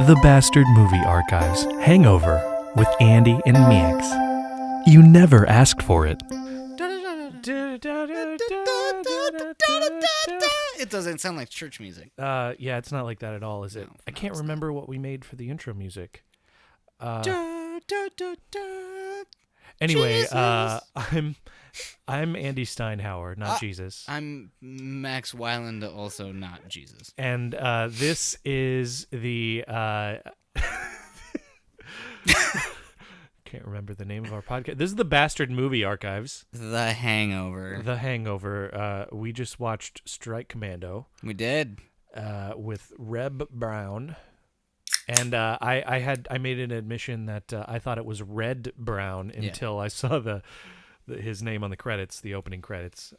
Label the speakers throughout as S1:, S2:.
S1: The Bastard Movie Archives, Hangover, with Andy and Max. You never asked for it.
S2: It doesn't sound like church music.
S1: Yeah, it's not like that at all, is it?
S2: No,
S1: I can't remember what we made for the intro music. Anyway, I'm Andy Steinhauer, not Jesus.
S2: I'm Max Weiland, also not Jesus.
S1: And this is the... can't remember the name of our podcast. This is the Bastard Movie Archives.
S2: The Hangover.
S1: The Hangover. We just watched Strike Commando.
S2: We did.
S1: With Reb Brown. And I made an admission that I thought it was Red Brown until I saw his name on the credits, the opening credits.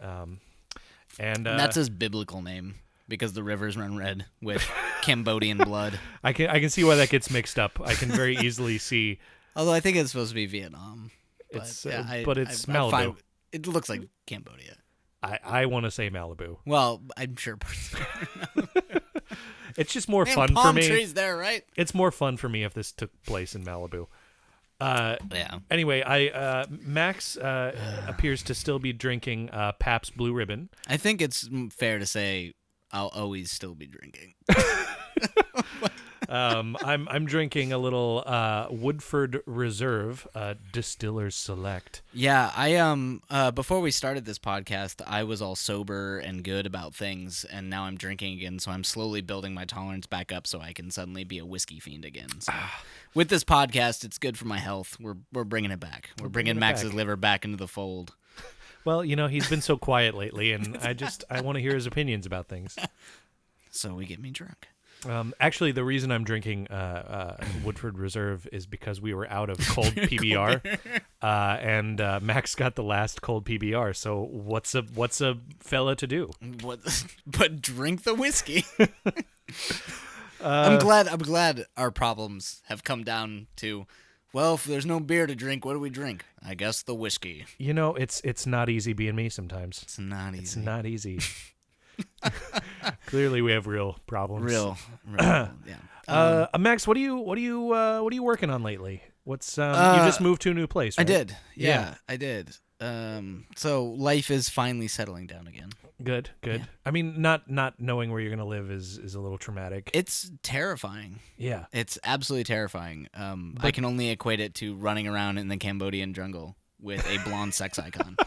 S1: And
S2: that's his biblical name because the rivers run red with Cambodian blood.
S1: I can see why that gets mixed up. I can very easily see.
S2: Although I think it's supposed to be Vietnam.
S1: But
S2: It's
S1: Malibu.
S2: It looks like Cambodia.
S1: I want to say Malibu.
S2: Well, I'm sure.
S1: It's just more fun for
S2: palm
S1: me.
S2: trees there, right?
S1: It's more fun for me if this took place in Malibu.
S2: Yeah.
S1: Anyway, Max appears to still be drinking Pabst Blue Ribbon.
S2: I think it's fair to say I'll always still be drinking.
S1: I'm drinking a little Woodford Reserve Distiller's Select.
S2: Yeah, I before we started this podcast, I was all sober and good about things, and now I'm drinking again, so I'm slowly building my tolerance back up so I can suddenly be a whiskey fiend again. So with this podcast, it's good for my health. We're bringing it back. We're bringing Max's liver back into the fold.
S1: Well, he's been so quiet lately, and I want to hear his opinions about things.
S2: So we get me drunk.
S1: Actually, the reason I'm drinking Woodford Reserve is because we were out of cold PBR, and Max got the last cold PBR. So what's a fella to do?
S2: But drink the whiskey. I'm glad our problems have come down to, well, if there's no beer to drink, what do we drink? I guess the whiskey.
S1: It's not easy being me sometimes.
S2: It's not easy.
S1: It's not easy. Clearly, we have real problems.
S2: Real, yeah.
S1: Max, what are you working on lately? What's you just moved to a new place, right?
S2: I did. Yeah, I did. So life is finally settling down again.
S1: Good. Yeah. I mean, not knowing where you're gonna live is a little traumatic.
S2: It's terrifying.
S1: Yeah,
S2: it's absolutely terrifying. I can only equate it to running around in the Cambodian jungle with a blonde sex icon.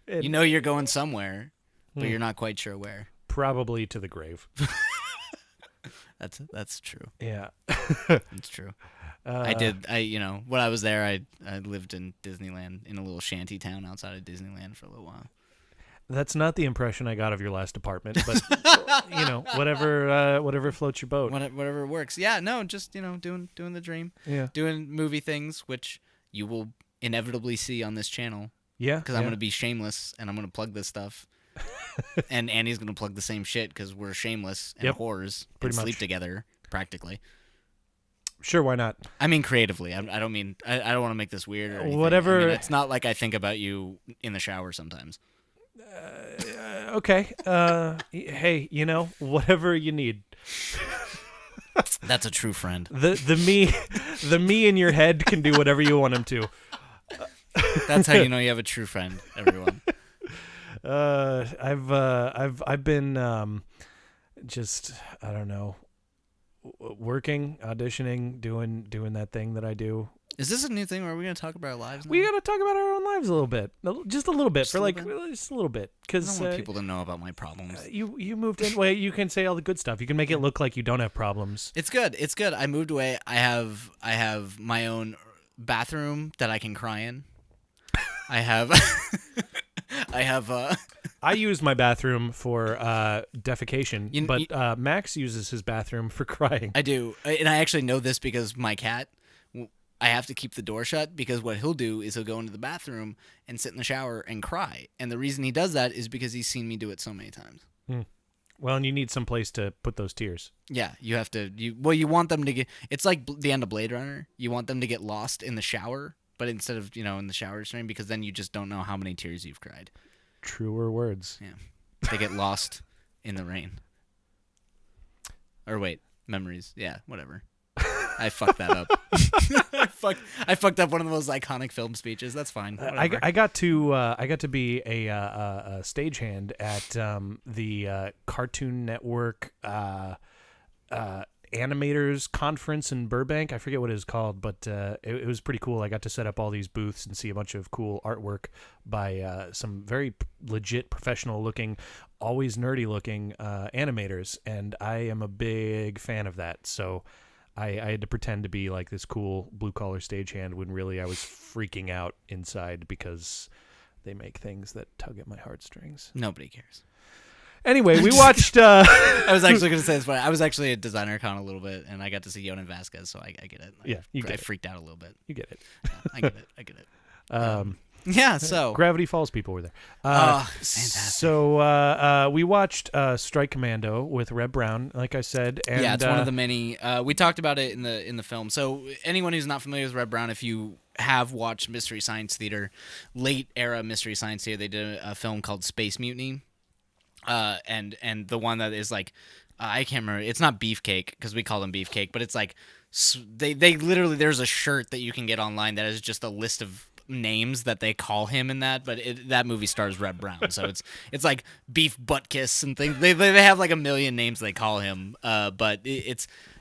S2: You're going somewhere. But you're not quite sure where.
S1: Probably to the grave.
S2: That's true.
S1: Yeah.
S2: It's true. When I was there, I lived in Disneyland in a little shanty town outside of Disneyland for a little while.
S1: That's not the impression I got of your last apartment, but whatever floats your boat.
S2: Whatever works. Yeah, no, just doing the dream.
S1: Yeah.
S2: Doing movie things, which you will inevitably see on this channel.
S1: Yeah.
S2: Because I'm going to be shameless and I'm going to plug this stuff. And Andy's gonna plug the same shit because we're shameless and whores and sleep together practically.
S1: Sure, why not?
S2: I mean creatively. I don't mean I don't want to make this weird or anything.
S1: Whatever.
S2: I mean, it's not like I think about you in the shower sometimes.
S1: Okay. Hey, whatever you need.
S2: That's a true friend.
S1: The me in your head can do whatever you want him to.
S2: That's how you know you have a true friend, everyone.
S1: I've been just I don't know, working, auditioning, doing that thing that I do.
S2: Is this a new thing, or are we gonna talk about our lives now?
S1: We gotta talk about our own lives a little bit, just a little bit, just a little bit, because
S2: I don't want people to know about my problems.
S1: You moved in. Well, you can say all the good stuff. You can make it look like you don't have problems.
S2: It's good. I moved away. I have my own bathroom that I can cry in.
S1: I use my bathroom for defecation, but Max uses his bathroom for crying.
S2: I do, and I actually know this because my cat, I have to keep the door shut because what he'll do is he'll go into the bathroom and sit in the shower and cry. And the reason he does that is because he's seen me do it so many times.
S1: Well, and you need some place to put those tears.
S2: Yeah, you have to. You want them to get. It's like the end of Blade Runner. You want them to get lost in the shower. But instead of, in the shower stream, because then you just don't know how many tears you've cried.
S1: Truer words.
S2: Yeah. They get lost in the rain. Or wait, Memories. Yeah, whatever. I fucked that up. I fucked up one of the most iconic film speeches. That's fine.
S1: I got to be a stagehand at the Cartoon Network animators conference in Burbank. I forget what it was called, but it was pretty cool. I got to set up all these booths and see a bunch of cool artwork by some very legit, professional looking, always nerdy looking animators, and I am a big fan of that. So I had to pretend to be like this cool blue collar stagehand when really I was freaking out inside because they make things that tug at my heartstrings.
S2: Nobody cares.
S1: Anyway, we watched.
S2: I was actually going to say this, but I was actually at Designer Con a little bit, and I got to see Yonan Vasquez, so I get it. I freaked out a little bit.
S1: You get it.
S2: Yeah, I get it. Yeah, so
S1: Gravity Falls people were there.
S2: Fantastic.
S1: So we watched Strike Commando with Reb Brown, like I said. And,
S2: yeah, it's one of the many. We talked about it in the film. So anyone who's not familiar with Reb Brown, if you have watched Mystery Science Theater, late era Mystery Science Theater, they did a film called Space Mutiny. And the one that is like, I can't remember. It's not Beefcake because we call him Beefcake, but it's like they literally, there's a shirt that you can get online that is just a list of names that they call him in that, but that movie stars Reb Brown, so it's like Beef Buttkiss and things. They have like a million names they call him, but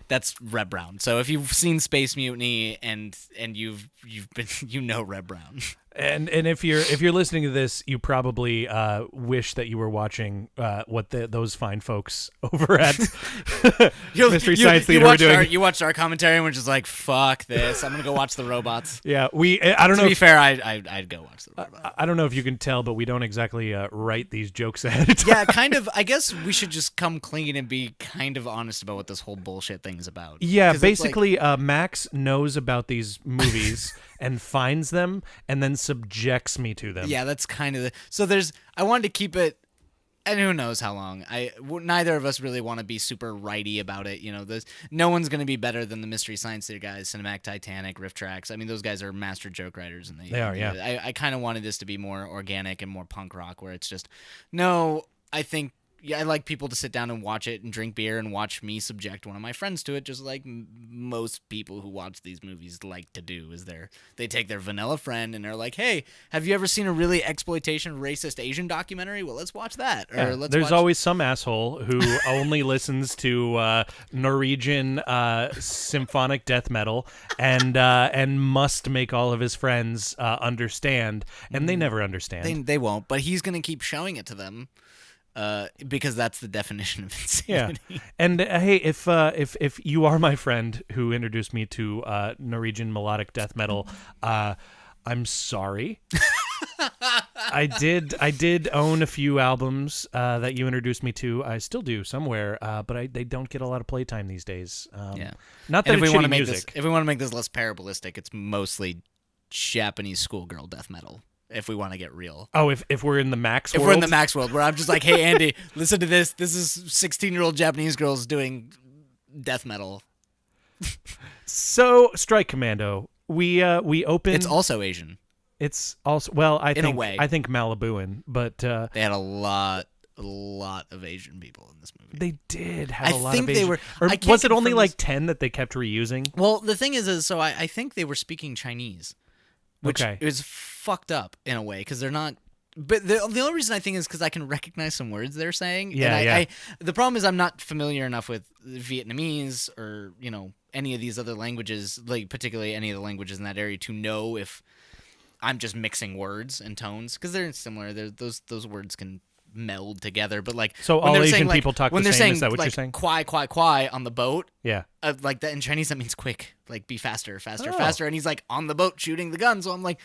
S2: that's Reb Brown. So if you've seen Space Mutiny and you've been Reb Brown.
S1: And if you're listening to this, you probably wish that you were watching what those fine folks over at Mystery Science Theater were doing.
S2: You watched our commentary and we're just like, fuck this. I'm gonna go watch the robots.
S1: Yeah, I don't know.
S2: To be fair, I'd go watch the robots.
S1: I don't know if you can tell, but we don't exactly write these jokes ahead of time.
S2: Yeah, kind of. I guess we should just come clean and be kind of honest about what this whole bullshit thing is about.
S1: Yeah, basically, Max knows about these movies and finds them and then subjects me to them.
S2: Yeah, that's kind of I wanted to keep it, and who knows how long. Neither of us really want to be super righty about it. No one's going to be better than the Mystery Science Theater guys, Cinematic Titanic, Riff Tracks. I mean, those guys are master joke writers, and they
S1: are. Yeah,
S2: I kind of wanted this to be more organic and more punk rock, where it's just I think. Yeah, I like people to sit down and watch it and drink beer and watch me subject one of my friends to it, just like most people who watch these movies like to do. They take their vanilla friend and they're like, "Hey, have you ever seen a really exploitation racist Asian documentary? Well, let's watch that." Or
S1: there's always some asshole who only listens to Norwegian symphonic death metal and must make all of his friends understand, and they never understand.
S2: They won't, but he's gonna keep showing it to them. Because that's the definition of insanity.
S1: Yeah, and hey, if you are my friend who introduced me to Norwegian melodic death metal, I'm sorry. I did own a few albums that you introduced me to. I still do somewhere, but they don't get a lot of playtime these days.
S2: Yeah,
S1: not that it's shitty music.
S2: If we want to make this less parabolistic, it's mostly Japanese schoolgirl death metal. If we want to get real.
S1: Oh, if we're in the Max world?
S2: If we're in the Max world, where I'm just like, hey, Andy, listen to this. This is 16-year-old Japanese girls doing death metal.
S1: So, Strike Commando, we opened...
S2: It's also Asian.
S1: It's also... Well, I
S2: think
S1: Malibuan, but...
S2: they had a lot of Asian people in this movie.
S1: They did have a lot of Asian...
S2: They were...
S1: Or was it only like 10 that they kept reusing?
S2: Well, the thing is so I think they were speaking Chinese. Which is fucked up in a way because they're not. But the only reason I think is because I can recognize some words they're saying.
S1: Yeah,
S2: and the problem is I'm not familiar enough with Vietnamese or any of these other languages, like particularly any of the languages in that area, to know if I'm just mixing words and tones because they're similar. Those words can meld together, but like
S1: so all Asian people talk the same. Is that what you're saying?
S2: Kwai kwai kwai on the boat.
S1: Yeah,
S2: like that in Chinese that means quick, like be faster, faster, and he's like on the boat shooting the gun. So I'm like,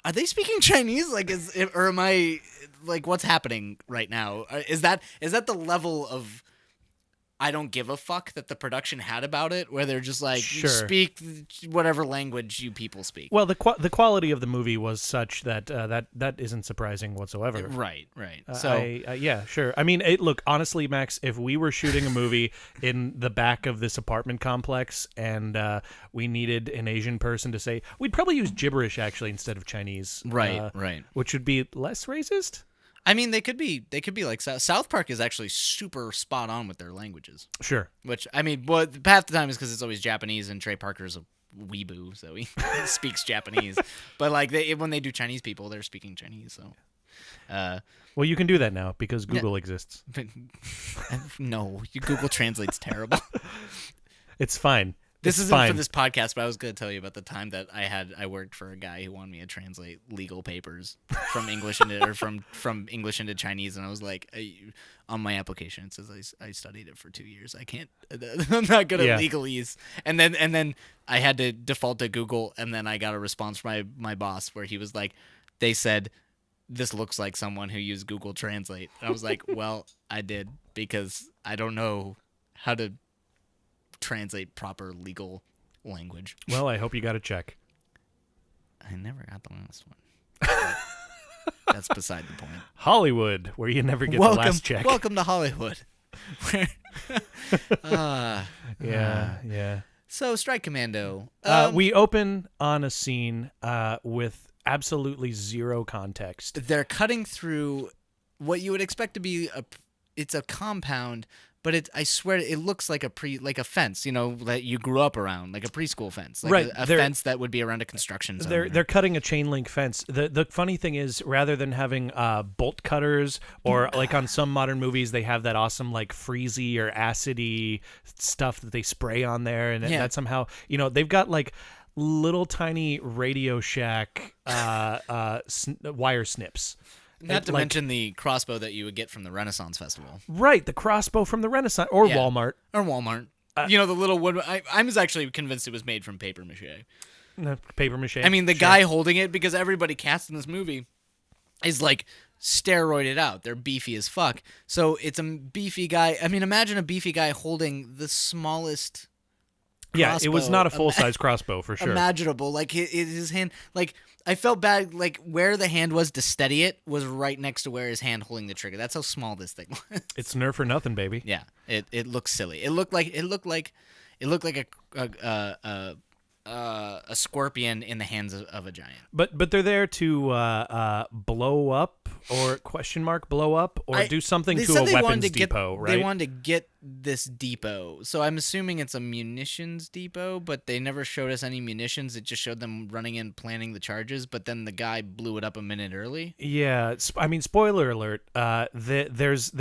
S2: are they speaking Chinese? Like, or am I like what's happening right now? Is that the level of I don't give a fuck that the production had about it, where they're just like,
S1: sure.
S2: Speak whatever language you people speak.
S1: Well, the quality of the movie was such that that isn't surprising whatsoever.
S2: Right. So
S1: yeah, sure. I mean, look, honestly, Max, if we were shooting a movie in the back of this apartment complex and we needed an Asian person to say, we'd probably use gibberish actually instead of Chinese.
S2: Right.
S1: Which would be less racist.
S2: I mean, they could be like South Park is actually super spot on with their languages.
S1: Sure.
S2: Which, I mean, well, half the time is because it's always Japanese, and Trey Parker's a weeboo, so he speaks Japanese. But like when they do Chinese people, they're speaking Chinese. So,
S1: well, you can do that now because Google exists.
S2: No, Google Translate's terrible.
S1: It's fine.
S2: This
S1: It's
S2: isn't
S1: fine.
S2: for this podcast, but I was going to tell you about the time that I worked for a guy who wanted me to translate legal papers from English into from English into Chinese, and I was like, on my application it says I studied it for 2 years. I can't. I'm not good at legalese. And then I had to default to Google, and then I got a response from my boss where he was like, they said, "This looks like someone who used Google Translate." And I was like, well, I did, because I don't know how to translate proper legal language.
S1: Well, I hope you got a check.
S2: I never got the last one. That's beside the point.
S1: Hollywood, where you never get the last check.
S2: Welcome to Hollywood.
S1: Yeah.
S2: So, Strike Commando.
S1: We open on a scene with absolutely zero context.
S2: They're cutting through what you would expect to be it's a compound, but I swear it looks like a fence, that you grew up around, like a preschool fence, like
S1: right.
S2: a fence that would be around a construction zone.
S1: They're cutting a chain link fence. The funny thing is, rather than having bolt cutters, or like on some modern movies, they have that awesome like freezy or acidy stuff that they spray on there, and that somehow they've got like little tiny Radio Shack wire snips.
S2: Not to mention the crossbow that you would get from the Renaissance Festival.
S1: Right, the crossbow from the Renaissance, or Walmart.
S2: Or Walmart. The little wood. I was actually convinced it was made from paper mache.
S1: Paper mache.
S2: I mean, the guy holding it, because everybody cast in this movie is like steroided out. They're beefy as fuck. So it's a beefy guy. I mean, imagine a beefy guy holding the smallest
S1: crossbow. Yeah, it was not a full-size crossbow for sure.
S2: Imaginable. Like his hand, like I felt bad. Like where the hand was to steady it was right next to where his hand holding the trigger. That's how small this thing was.
S1: It's Nerf or nothing, baby.
S2: Yeah, it looked silly. It looked like a scorpion in the hands of a giant.
S1: But they're there to blow up or blow up or do something to a weapons depot, right?
S2: They wanted to get this depot. So I'm assuming it's a munitions depot, but they never showed us any munitions. It just showed them running in, planning the charges, but then the guy blew it up a minute early.
S1: Yeah, I mean, spoiler alert, there's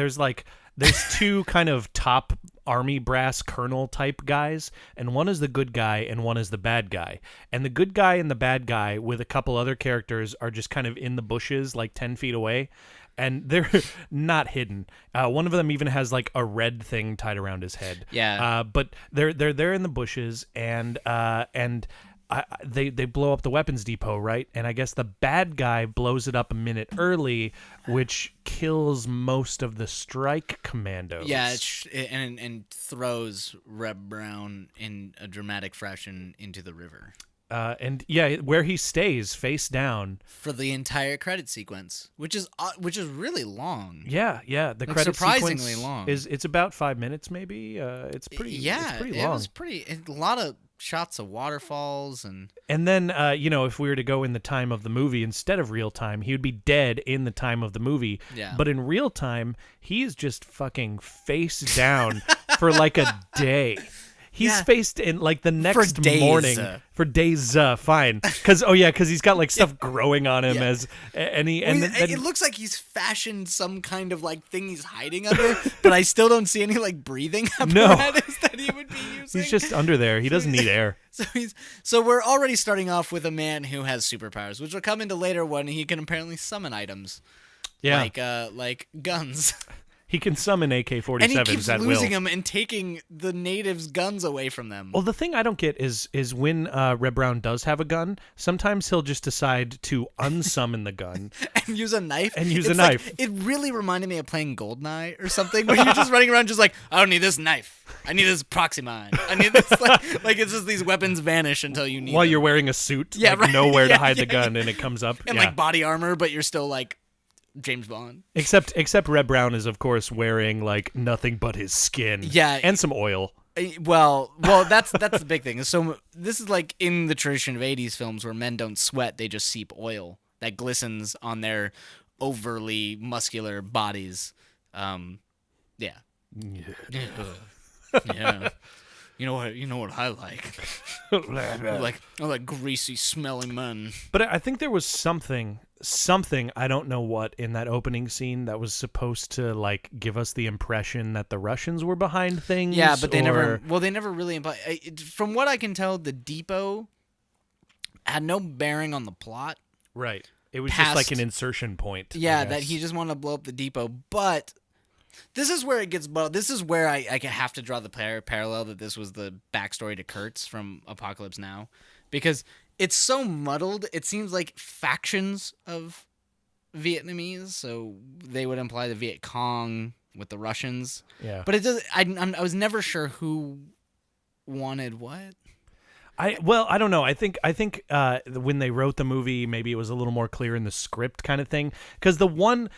S1: two kind of top army brass colonel type guys, and one is the good guy and one is the bad guy. And the good guy and the bad guy with a couple other characters are just kind of in the bushes like 10 feet away, and they're not hidden. One of them even has like a red thing tied around his head.
S2: Yeah.
S1: But they're there in the bushes, and they blow up the weapons depot, right? And I guess the bad guy blows it up a minute early, which kills most of the strike commandos.
S2: Yeah, and throws Reb Brown in a dramatic fashion into the river.
S1: Where he stays face down
S2: for the entire credit sequence, which is really long.
S1: Yeah. The credit
S2: surprisingly
S1: sequence
S2: long.
S1: It's about 5 minutes, maybe. It's pretty.
S2: Yeah,
S1: it's pretty
S2: it
S1: long.
S2: was pretty. A lot of shots of waterfalls and
S1: then if we were to go in the time of the movie instead of real time, he would be dead in the time of the movie.
S2: Yeah.
S1: But in real time, he is just fucking face down for like a day. He's faced in like the next morning for days. Fine, because he's got like stuff growing on him
S2: it looks like he's fashioned some kind of like thing he's hiding under, but I still don't see any like breathing apparatus that he would be using.
S1: He's just under there. He doesn't need air.
S2: So we're already starting off with a man who has superpowers, which will come into later when he can apparently summon items. Yeah, like guns.
S1: He can summon AK-47s
S2: and he keeps
S1: at will.
S2: losing them and taking the natives' guns away from them.
S1: Well, the thing I don't get is when Reb Brown does have a gun, sometimes he'll just decide to unsummon the gun.
S2: And use a knife. It really reminded me of playing Goldeneye or something, where you're just running around just like, I don't need this knife. I need this proxy mine. I need this, like it's just these weapons vanish until you need
S1: While
S2: them.
S1: You're wearing a suit, nowhere to hide the gun, and it comes up.
S2: And like body armor, but you're still like James Bond.
S1: Except Reb Brown is of course wearing like nothing but his skin.
S2: Yeah,
S1: and some oil.
S2: Well, that's the big thing. So this is like in the tradition of 80s films where men don't sweat; they just seep oil that glistens on their overly muscular bodies. Yeah. Yeah. You know what I like. I like greasy, smelly men.
S1: But I think there was something, I don't know what, in that opening scene that was supposed to like give us the impression that the Russians were behind things.
S2: Yeah, but they never really from what I can tell, the depot had no bearing on the plot.
S1: Right. It was just like an insertion point.
S2: Yeah, that he just wanted to blow up the depot, but this is where it gets muddled. This is where I have to draw the parallel that this was the backstory to Kurtz from Apocalypse Now, because it's so muddled. It seems like factions of Vietnamese, so they would imply the Viet Cong with the Russians.
S1: Yeah,
S2: but it does. I was never sure who wanted what.
S1: I don't know. I think when they wrote the movie, maybe it was a little more clear in the script kind of thing. Because the one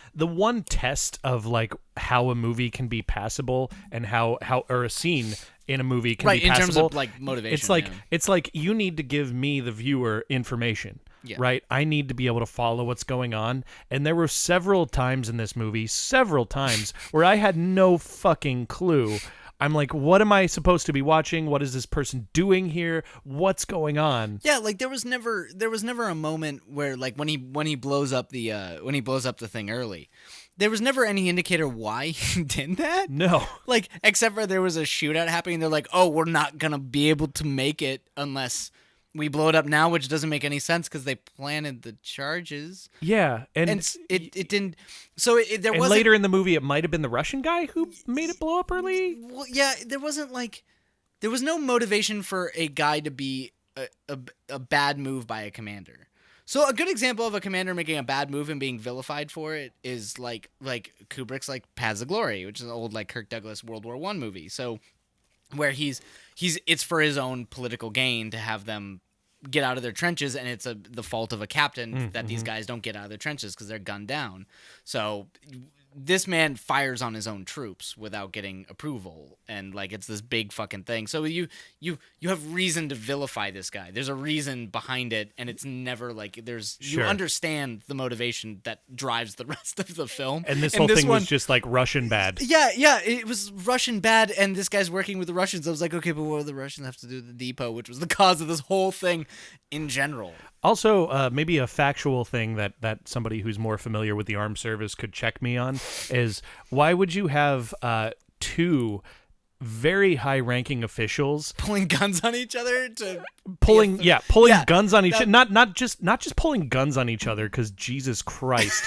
S1: test of like how a movie can be passable and how or a scene in a movie can be passable,
S2: in terms of like motivation.
S1: It's like you need to give me, the viewer, information. Yeah. Right? I need to be able to follow what's going on. And there were several times in this movie, where I had no fucking clue. I'm like, what am I supposed to be watching? What is this person doing here? What's going on?
S2: Yeah, like there was never a moment where like when he blows up the thing early, there was never any indicator why he did that.
S1: No.
S2: Like, except for there was a shootout happening. They're like, oh, we're not gonna be able to make it unless we blow it up now, which doesn't make any sense because they planted the charges.
S1: Yeah, and
S2: it didn't. So there was
S1: later in the movie, it might have been the Russian guy who made it blow up early.
S2: Well, yeah, there was no motivation for a guy to be a bad move by a commander. So a good example of a commander making a bad move and being vilified for it is like Kubrick's like Paths of Glory, which is an old like Kirk Douglas World War I movie. So where it's for his own political gain to have them get out of their trenches, and it's the fault of a captain that these guys don't get out of their trenches because they're gunned down. So this man fires on his own troops without getting approval, and like it's this big fucking thing. So you have reason to vilify this guy. There's a reason behind it, and it's never like you understand the motivation that drives the rest of the film.
S1: And this whole thing was just like Russian bad.
S2: Yeah, it was Russian bad, and this guy's working with the Russians. I was like, okay, but what do the Russians have to do with the depot, which was the cause of this whole thing in general?
S1: Also, maybe a factual thing that somebody who's more familiar with the armed service could check me on is, why would you have two very high-ranking officials
S2: pulling guns on each other
S1: guns on each other, not just pulling guns on each other, because Jesus Christ,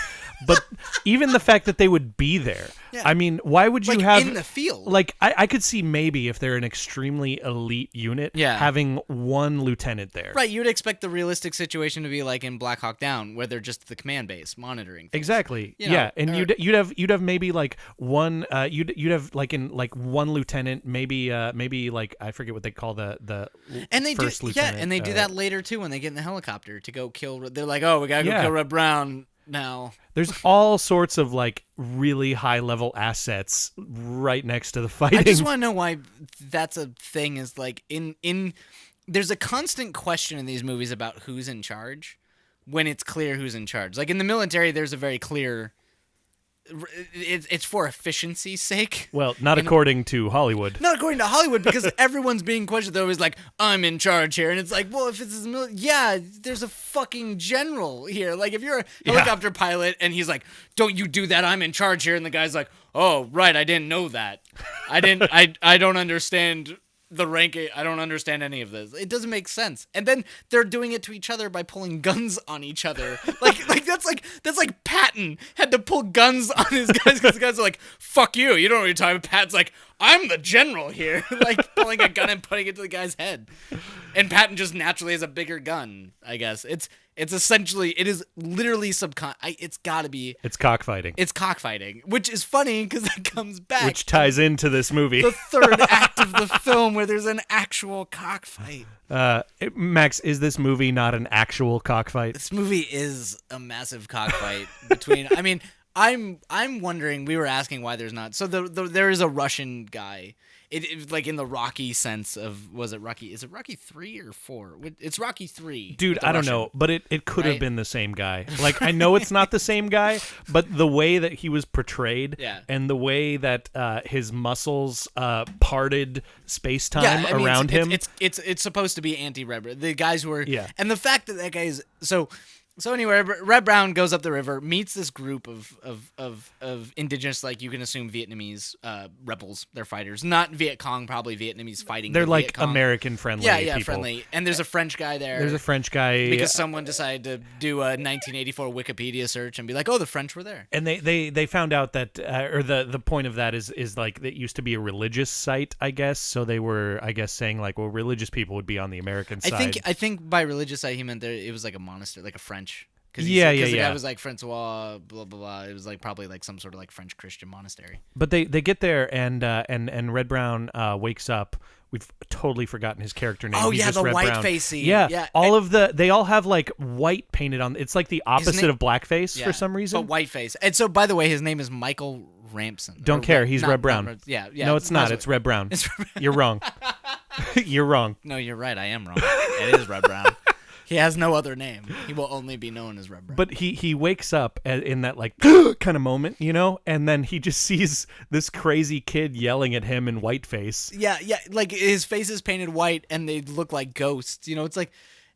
S1: but even the fact that they would be there. Yeah. I mean, why would you have
S2: in the field?
S1: Like, I could see maybe if they're an extremely elite unit, having one lieutenant there.
S2: Right, you would expect the realistic situation to be like in Black Hawk Down, where they're just at the command base monitoring things.
S1: Exactly. And you'd have maybe like one you'd have like in like one lieutenant, maybe like I forget what they call the first lieutenant.
S2: Yeah, and they do that later too when they get in the helicopter to go kill. They're like, oh, we gotta go kill Red Brown now.
S1: There's all sorts of like really high level assets right next to the fighting.
S2: I just want to know why that's a thing. Is like in there's a constant question in these movies about who's in charge when it's clear who's in charge. Like in the military, there's a very clear. It's for efficiency's sake.
S1: Well, not according to Hollywood.
S2: Not according to Hollywood, because everyone's being questioned. They're always like, I'm in charge here. And it's like, well, if it's there's a fucking general here. Like, if you're a helicopter pilot and he's like, don't you do that, I'm in charge here. And the guy's like, oh, right, I didn't know that. I don't understand the rank. I don't understand any of this. It doesn't make sense. And then they're doing it to each other by pulling guns on each other. Like that's like Patton had to pull guns on his guys because the guys are like, fuck you. You don't know what you're talking about. Patton's like, I'm the general here. Like pulling a gun and putting it to the guy's head. And Patton just naturally has a bigger gun, I guess. It's essentially, it is literally it's gotta be.
S1: It's cockfighting.
S2: It's cockfighting, which is funny because it comes back.
S1: Which ties into this movie.
S2: The third act of the film where there's an actual cockfight.
S1: Max, is this movie not an actual cockfight?
S2: This movie is a massive cockfight between, I mean, I'm wondering, we were asking why there's not, so there is a Russian guy, like in the Rocky sense of, was it Rocky? Is it Rocky 3 or 4? It's Rocky 3.
S1: Dude, I don't know, but it could have
S2: right?
S1: been the same guy. Like, I know it's not the same guy, but the way that he was portrayed and the way that his muscles parted space-time around him.
S2: It's supposed to be anti-Red. The guys who were... Yeah. And the fact that guy is... So anyway, Red Brown goes up the river, meets this group of indigenous, like you can assume Vietnamese rebels. They're fighters, not Viet Cong, probably Vietnamese fighting.
S1: They're like American friendly.
S2: Yeah,
S1: people.
S2: friendly. And there's a French guy there.
S1: There's a French guy
S2: because someone decided to do a 1984 Wikipedia search and be like, oh, the French were there.
S1: And they found out that, or the point of that is like it used to be a religious site, I guess. So they were, I guess, saying like, well, religious people would be on the American side.
S2: I think by religious site he meant it was like a monastery, like a French. Because
S1: the
S2: guy was like Francois, blah blah blah. It was like probably like some sort of like French Christian monastery.
S1: But they get there and Red Brown wakes up. We've totally forgotten his character name.
S2: Oh,
S1: He's
S2: yeah,
S1: just
S2: the
S1: Red
S2: white
S1: Brown.
S2: face scene.
S1: Yeah,
S2: yeah.
S1: They all have like white painted on. It's like the opposite of blackface for some reason.
S2: But white face. And so, by the way, his name is Michael Ramson.
S1: Don't care. He's Red Brown.
S2: Yeah.
S1: No, it's not. It's Red Brown. You're wrong. You're wrong.
S2: No, you're right. I am wrong. It is Red Brown. He has no other name. He will only be known as Red Brown.
S1: But he wakes up in that like kind of moment, and then he just sees this crazy kid yelling at him in whiteface.
S2: Yeah, like his face is painted white and they look like ghosts. It's like,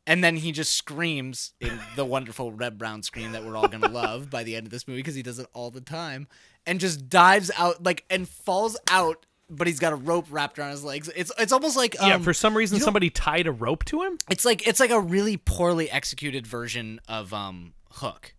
S2: and then he just screams in the wonderful Red Brown scream that we're all gonna love by the end of this movie because he does it all the time, and just dives out and falls out. But he's got a rope wrapped around his legs. It's almost like
S1: for some reason somebody tied a rope to him.
S2: It's like a really poorly executed version of Hook.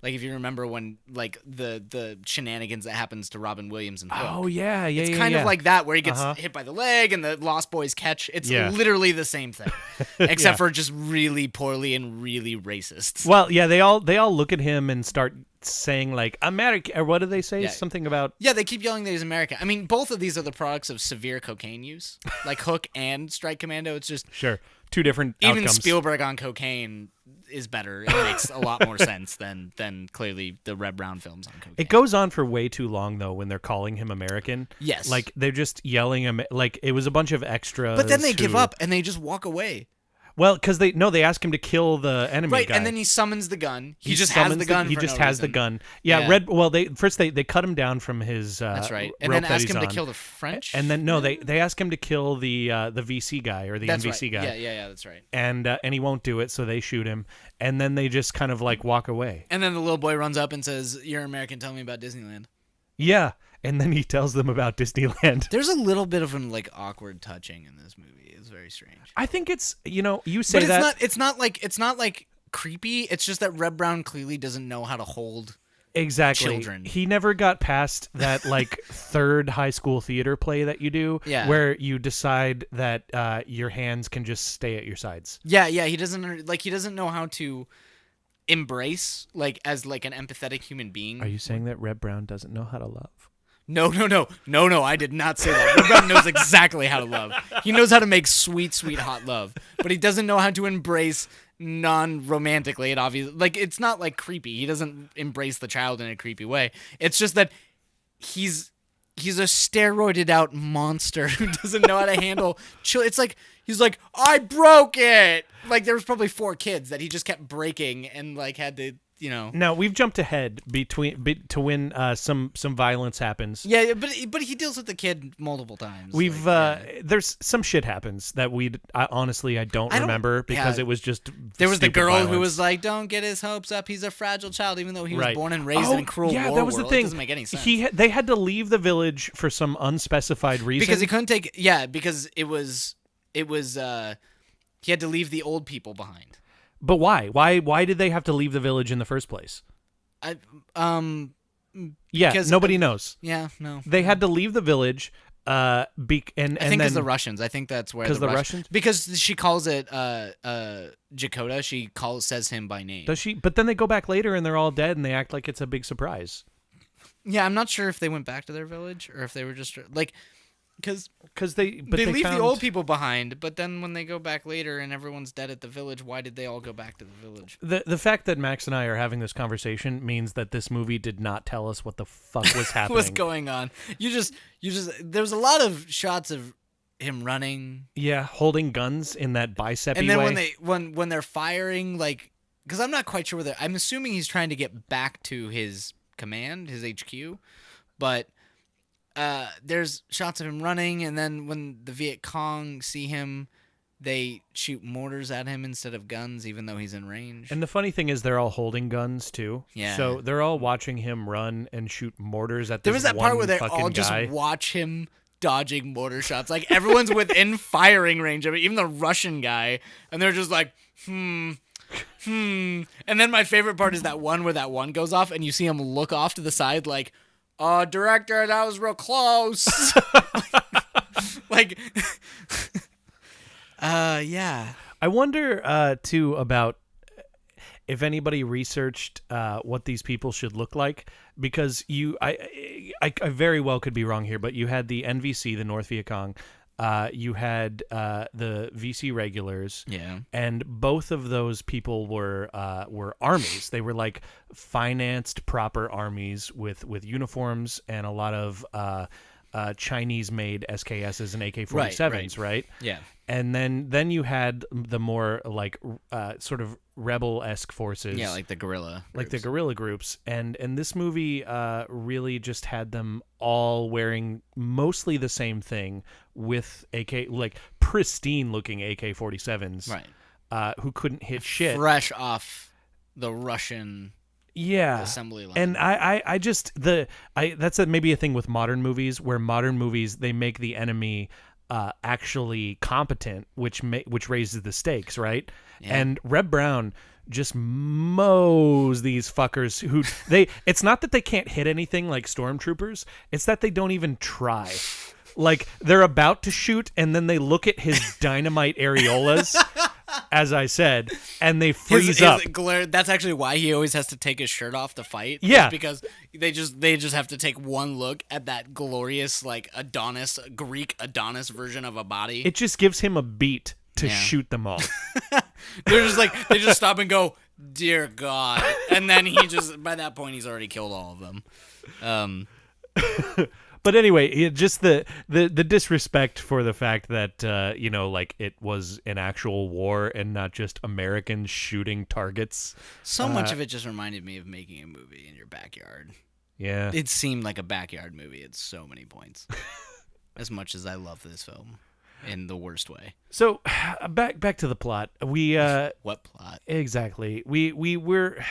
S2: Like if you remember when like the shenanigans that happens to Robin Williams and Hook.
S1: Oh yeah,
S2: it's kind of like that where he gets hit by the leg and the Lost Boys catch. It's literally the same thing, except for just really poorly and really racist.
S1: Well, yeah, they all look at him and start saying like America, or what do they say? Something about
S2: they keep yelling that he's American. I mean, both of these are the products of severe cocaine use, like Hook and Strike Commando. It's just
S1: two different
S2: even
S1: outcomes.
S2: Spielberg on cocaine is better. It makes a lot more sense than clearly the Red Brown films on cocaine.
S1: It goes on for way too long though when they're calling him American.
S2: Yes,
S1: like they're just yelling him like it was a bunch of extras.
S2: But then they give up and they just walk away.
S1: Well, because they ask him to kill the enemy guy.
S2: And then he summons the gun. He just has the gun.
S1: He just has the gun. Yeah. They cut him down from his.
S2: That's right. And then ask him to kill the French.
S1: And then they ask him to kill the VC guy or the NVC guy.
S2: Yeah, that's right.
S1: And he won't do it, so they shoot him. And then they just kind of like walk away.
S2: And then the little boy runs up and says, "You're American. Tell me about Disneyland."
S1: Yeah. And then he tells them about Disneyland.
S2: There's a little bit of an like awkward touching in this movie. It's very strange.
S1: I think it's you say
S2: but
S1: that
S2: it's not like creepy. It's just that Red Brown clearly doesn't know how to hold children.
S1: He never got past that like third high school theater play that you do, where you decide that your hands can just stay at your sides.
S2: Yeah. He doesn't know how to embrace as an empathetic human being.
S1: Are you saying that Red Brown doesn't know how to love?
S2: No, I did not say that. Red Brown knows exactly how to love. He knows how to make sweet, sweet, hot love. But he doesn't know how to embrace non-romantically. It obviously, it's not creepy. He doesn't embrace the child in a creepy way. It's just that he's a steroided out monster who doesn't know how to handle It's like, he's like, I broke it! There was probably 4 kids that he just kept breaking and had to...
S1: Now we've jumped ahead to when some violence happens.
S2: Yeah, but he deals with the kid multiple times.
S1: There's some shit happens that I don't remember because it was just
S2: there was the girl
S1: violence.
S2: who was like, "Don't get his hopes up. He's a fragile child," even though he was born and raised in a cruel war
S1: that was
S2: world.
S1: The thing.
S2: It doesn't make any sense.
S1: They had to leave the village for some unspecified reason
S2: because he couldn't take. Yeah, because it was he had to leave the old people behind.
S1: But why? Why did they have to leave the village in the first place? Nobody knows.
S2: Yeah, no.
S1: They had to leave the village. I think
S2: it's the Russians. I think that's where the
S1: Russians.
S2: Because she calls it Jakota. She says him by name.
S1: Does she? But then they go back later and they're all dead and they act like it's a big surprise.
S2: Yeah, I'm not sure if they went back to their village or if they were just Because
S1: they
S2: leave
S1: found
S2: the old people behind, but then when they go back later and everyone's dead at the village, why did they all go back to the village?
S1: The fact that Max and I are having this conversation means that this movie did not tell us what the fuck was happening.
S2: What's going on? You just there's a lot of shots of him running.
S1: Yeah, holding guns in that bicep-y
S2: and then
S1: way.
S2: when they're firing, like, because I'm not quite sure whether I'm assuming he's trying to get back to his command, his HQ, but there's shots of him running, and then when the Viet Cong see him, they shoot mortars at him instead of guns, even though he's in range.
S1: And the funny thing is they're all holding guns, too.
S2: Yeah.
S1: So they're all watching him run and shoot mortars at this
S2: There was that part where they all just
S1: guy.
S2: watch him dodging mortar shots. Like, everyone's within firing range of it, even the Russian guy, and they're just like, And then my favorite part is that one where that one goes off, and you see him look off to the side like, director, that was real close. Yeah.
S1: I wonder, too, about if anybody researched what these people should look like, because I very well could be wrong here, but you had the NVC, the North Viet Cong, you had the VC regulars,
S2: Yeah.
S1: and both of those people were armies. They were like financed proper armies with uniforms and a lot of Chinese-made SKSs and AK-47s, right?
S2: Yeah.
S1: And then you had the more like sort of rebel-esque forces.
S2: Yeah, like the guerrilla.
S1: Like the guerrilla groups. And this movie really just had them all wearing mostly the same thing with pristine-looking AK-47s.
S2: Right.
S1: Who couldn't hit shit.
S2: Fresh off the Russian assembly line.
S1: And I just that's maybe a thing with modern movies, where modern movies, they make the enemy actually competent, which raises the stakes, right? Yeah. And Reb Brown just mows these fuckers who it's not that they can't hit anything like stormtroopers, it's that they don't even try. Like, they're about to shoot, and then they look at his dynamite areolas, as I said, and they freeze up.
S2: Glare, that's actually why he always has to take his shirt off to fight.
S1: Yeah.
S2: Because they just have to take one look at that glorious, like, Greek Adonis version of a body.
S1: It just gives him a beat to shoot them all.
S2: They're just like, they just stop and go, dear God. And then by that point, he's already killed all of them.
S1: But anyway, just the disrespect for the fact that like, it was an actual war and not just Americans shooting targets.
S2: So much of it just reminded me of making a movie in your backyard.
S1: Yeah,
S2: it seemed like a backyard movie at so many points. As much as I love this film, in the worst way.
S1: So back to the plot. We
S2: what plot
S1: exactly? We're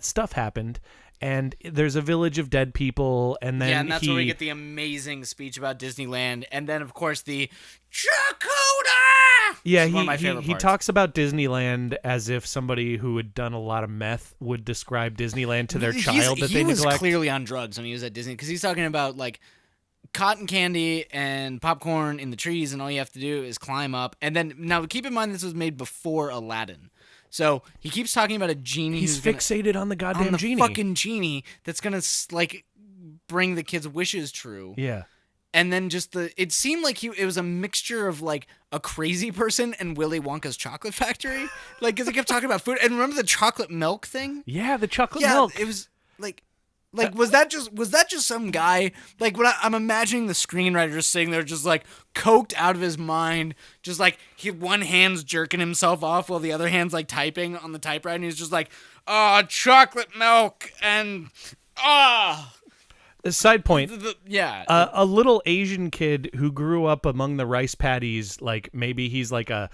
S1: stuff happened. And there's a village of dead people, and then
S2: and that's where we get the amazing speech about Disneyland, and then of course the Chakota.
S1: Yeah,
S2: one of my favorite
S1: he
S2: parts.
S1: talks about Disneyland as if somebody who had done a lot of meth would describe Disneyland to their child that they neglect.
S2: He was clearly on drugs when he was at Disney, because he's talking about like cotton candy and popcorn in the trees, and all you have to do is climb up. And then now keep in mind this was made before Aladdin. So he keeps talking about a genie.
S1: He's fixated on the goddamn genie.
S2: Fucking genie that's gonna like bring the kids' wishes true.
S1: Yeah.
S2: And then it seemed like it was a mixture of like a crazy person and Willy Wonka's chocolate factory. Like, because he kept talking about food. And remember the chocolate milk thing?
S1: Yeah, the chocolate milk.
S2: It was like was that just some guy? Like, when I'm imagining the screenwriter just sitting there, just like coked out of his mind, just like one hand's jerking himself off while the other hand's like typing on the typewriter, and he's just like, chocolate milk and
S1: A side point.
S2: Yeah.
S1: A little Asian kid who grew up among the rice paddies, like maybe he's like a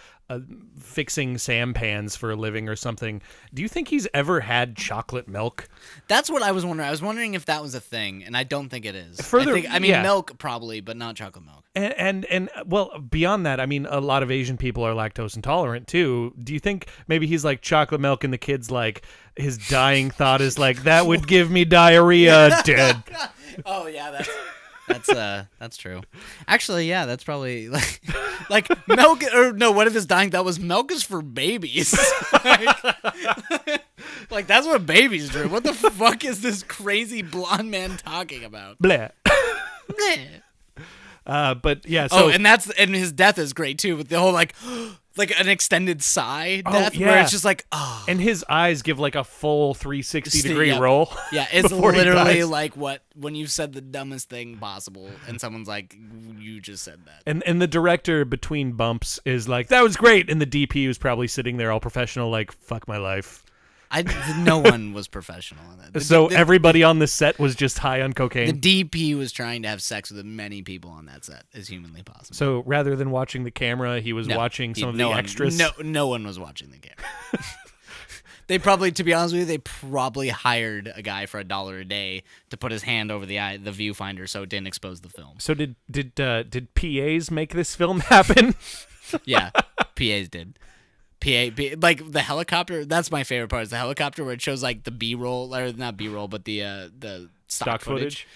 S1: fixing sampans for a living or something. Do you think he's ever had chocolate milk?
S2: That's what I was wondering. I was wondering if that was a thing, and I don't think it is. I mean, milk probably, but not chocolate milk.
S1: And well, beyond that, I mean, a lot of Asian people are lactose intolerant too. Do you think maybe he's like chocolate milk, and the kid's like, his dying thought is like, that would give me diarrhea, dead.
S2: Oh yeah, that's true. Actually, yeah, that's probably like milk, or no, what if his dying thought was milk is for babies? Like that's what babies do. What the fuck is this crazy blonde man talking about?
S1: Bleh.
S2: Bleh.
S1: But yeah, so
S2: and his death is great too, with the whole like an extended sigh death where it's just like, oh.
S1: And his eyes give like a full 360-degree roll.
S2: Yeah, it's literally like when you've said the dumbest thing possible, and someone's like, you just said that.
S1: And the director between bumps is like, that was great, and the DP was probably sitting there all professional, like, fuck my life.
S2: No one was professional on that.
S1: So everybody on the set was just high on cocaine.
S2: The DP was trying to have sex with as many people on that set as humanly possible.
S1: So rather than watching the camera, he was watching some of the extras.
S2: No one was watching the camera. They probably, to be honest with you, they probably hired a guy for $1 a day to put his hand over the viewfinder so it didn't expose the film.
S1: So did PAs make this film happen?
S2: Yeah, PAs did. Like the helicopter, that's my favorite part, is the helicopter where it shows like the B-roll, or not B-roll, but the stock footage.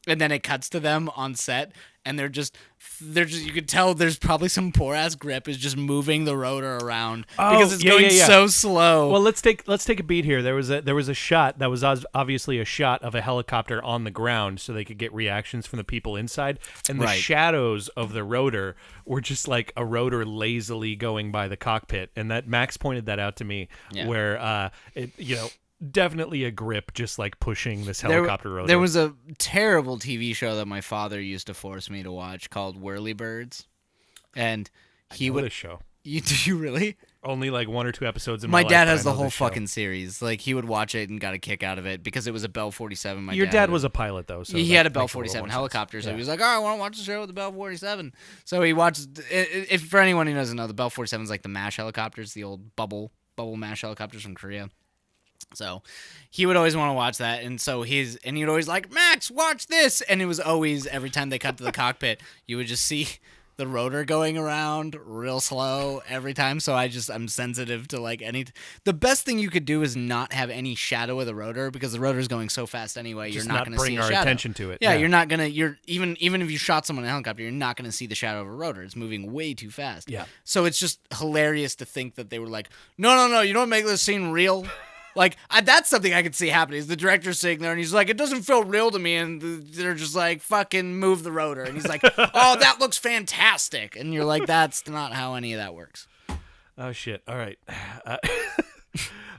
S2: And then it cuts to them on set, and they're just you could tell there's probably some poor ass grip is just moving the rotor around because it's going so slow.
S1: Well, let's take a beat here. There was a shot that was obviously a shot of a helicopter on the ground so they could get reactions from the people inside, and the shadows of the rotor were just like a rotor lazily going by the cockpit, and that Max pointed that out to me where definitely a grip just like pushing this helicopter rotor.
S2: There was a terrible TV show that my father used to force me to watch called Whirlybirds, and he would.
S1: This show.
S2: Do you really?
S1: Only like 1 or 2 episodes in
S2: my
S1: life.
S2: dad has the whole fucking series. Like, he would watch it and got a kick out of it because it was a Bell 47.
S1: Your dad was a pilot though, so
S2: he had a Bell 47 helicopter, so he was like, "Oh, I want to watch the show with the Bell 47." So he watched. If for anyone who doesn't know, the Bell 47 is like the MASH helicopters, the old bubble MASH helicopters from Korea. So he would always want to watch that, and so he'd always like, "Max, watch this," and it was always, every time they cut to the cockpit, you would just see the rotor going around real slow every time. So I'm sensitive to like the best thing you could do is not have any shadow of the rotor, because the rotor is going so fast anyway.
S1: Just
S2: you're not going to see a
S1: bring our
S2: shadow.
S1: attention to it.
S2: Yeah, you're not gonna. Even if you shot someone in a helicopter, you're not going to see the shadow of a rotor. It's moving way too fast.
S1: Yeah.
S2: So it's just hilarious to think that they were like, no, you don't make this scene real. Like, that's something I could see happening. Is the director's sitting there, and he's like, it doesn't feel real to me, and they're just like, fucking move the rotor. And he's like, oh, that looks fantastic. And you're like, that's not how any of that works.
S1: Oh, shit. All right.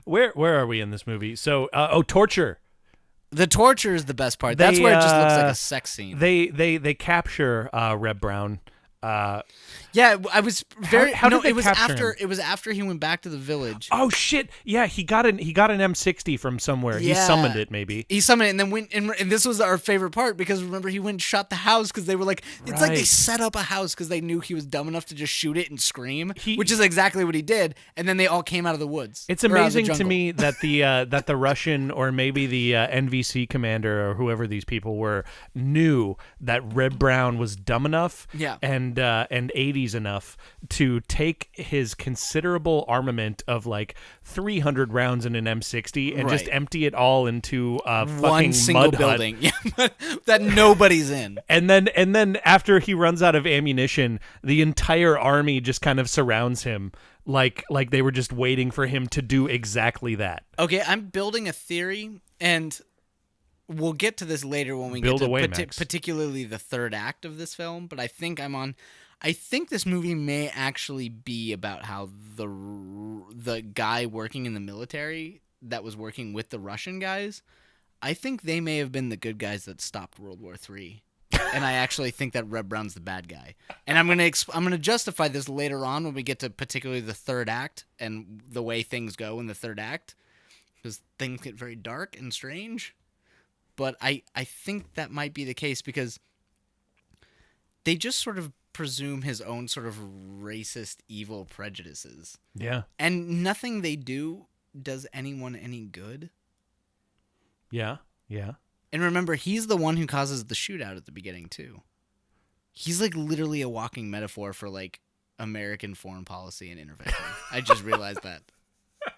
S1: Where are we in this movie? So, torture.
S2: The torture is the best part. That's where it just looks like a sex scene.
S1: They capture Reb Brown.
S2: Yeah, I was very.
S1: How did they
S2: it was
S1: capture
S2: after.
S1: him?
S2: It was after he went back to the village.
S1: Oh shit! Yeah, he got an M60 from somewhere.
S2: Yeah.
S1: He summoned it, maybe.
S2: He summoned it, and then went. And this was our favorite part, because remember, he went and shot the house because they were like, it's like they set up a house because they knew he was dumb enough to just shoot it and scream, which is exactly what he did. And then they all came out of the woods.
S1: It's amazing to me that the Russian, or maybe the NVC commander, or whoever these people were, knew that Reb Brown was dumb enough, and 80s enough to take his considerable armament of like 300 rounds in an M60 and just empty it all into a
S2: one
S1: fucking
S2: single
S1: mud
S2: building that nobody's in.
S1: And then after he runs out of ammunition, the entire army just kind of surrounds him like they were just waiting for him to do exactly that.
S2: Okay, I'm building a theory, and we'll get to this later when we
S1: Build
S2: get to
S1: away, Max.
S2: particularly the third act of this film, but I think this movie may actually be about how the guy working in the military that was working with the Russian guys, I think they may have been the good guys that stopped World War III. And I actually think that Reb Brown's the bad guy. And I'm gonna justify this later on when we get to particularly the third act and the way things go in the third act, because things get very dark and strange. But I think that might be the case, because they just sort of presume his own sort of racist, evil prejudices.
S1: Yeah.
S2: And nothing they do does anyone any good.
S1: Yeah. Yeah.
S2: And remember, he's the one who causes the shootout at the beginning, too. He's like literally a walking metaphor for like American foreign policy and intervention. I just realized that.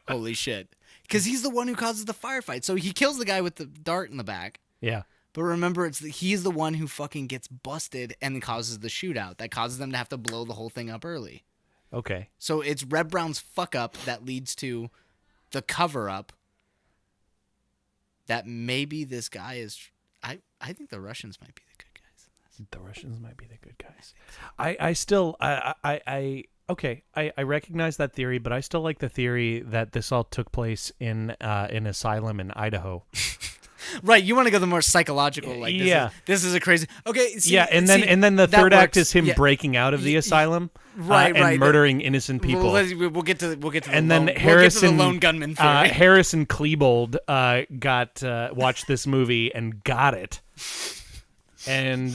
S2: Holy shit. Because he's the one who causes the firefight. So he kills the guy with the dart in the back.
S1: Yeah.
S2: But remember, he's the one who fucking gets busted and causes the shootout. That causes them to have to blow the whole thing up early.
S1: Okay.
S2: So it's Reb Brown's fuck up that leads to the cover up that maybe this guy is... I think the Russians might be the good guys in this.
S1: The Russians might be the good guys. I still okay. I recognize that theory, but I still like the theory that this all took place in an asylum in Idaho.
S2: Right, you want to go the more psychological, like this is a crazy. Okay, see,
S1: and then the third act is him breaking out of the asylum,
S2: and
S1: murdering innocent people.
S2: We'll get to
S1: and then
S2: Harrison, the lone gunman theory.
S1: Harrison Klebold watched this movie and got it, and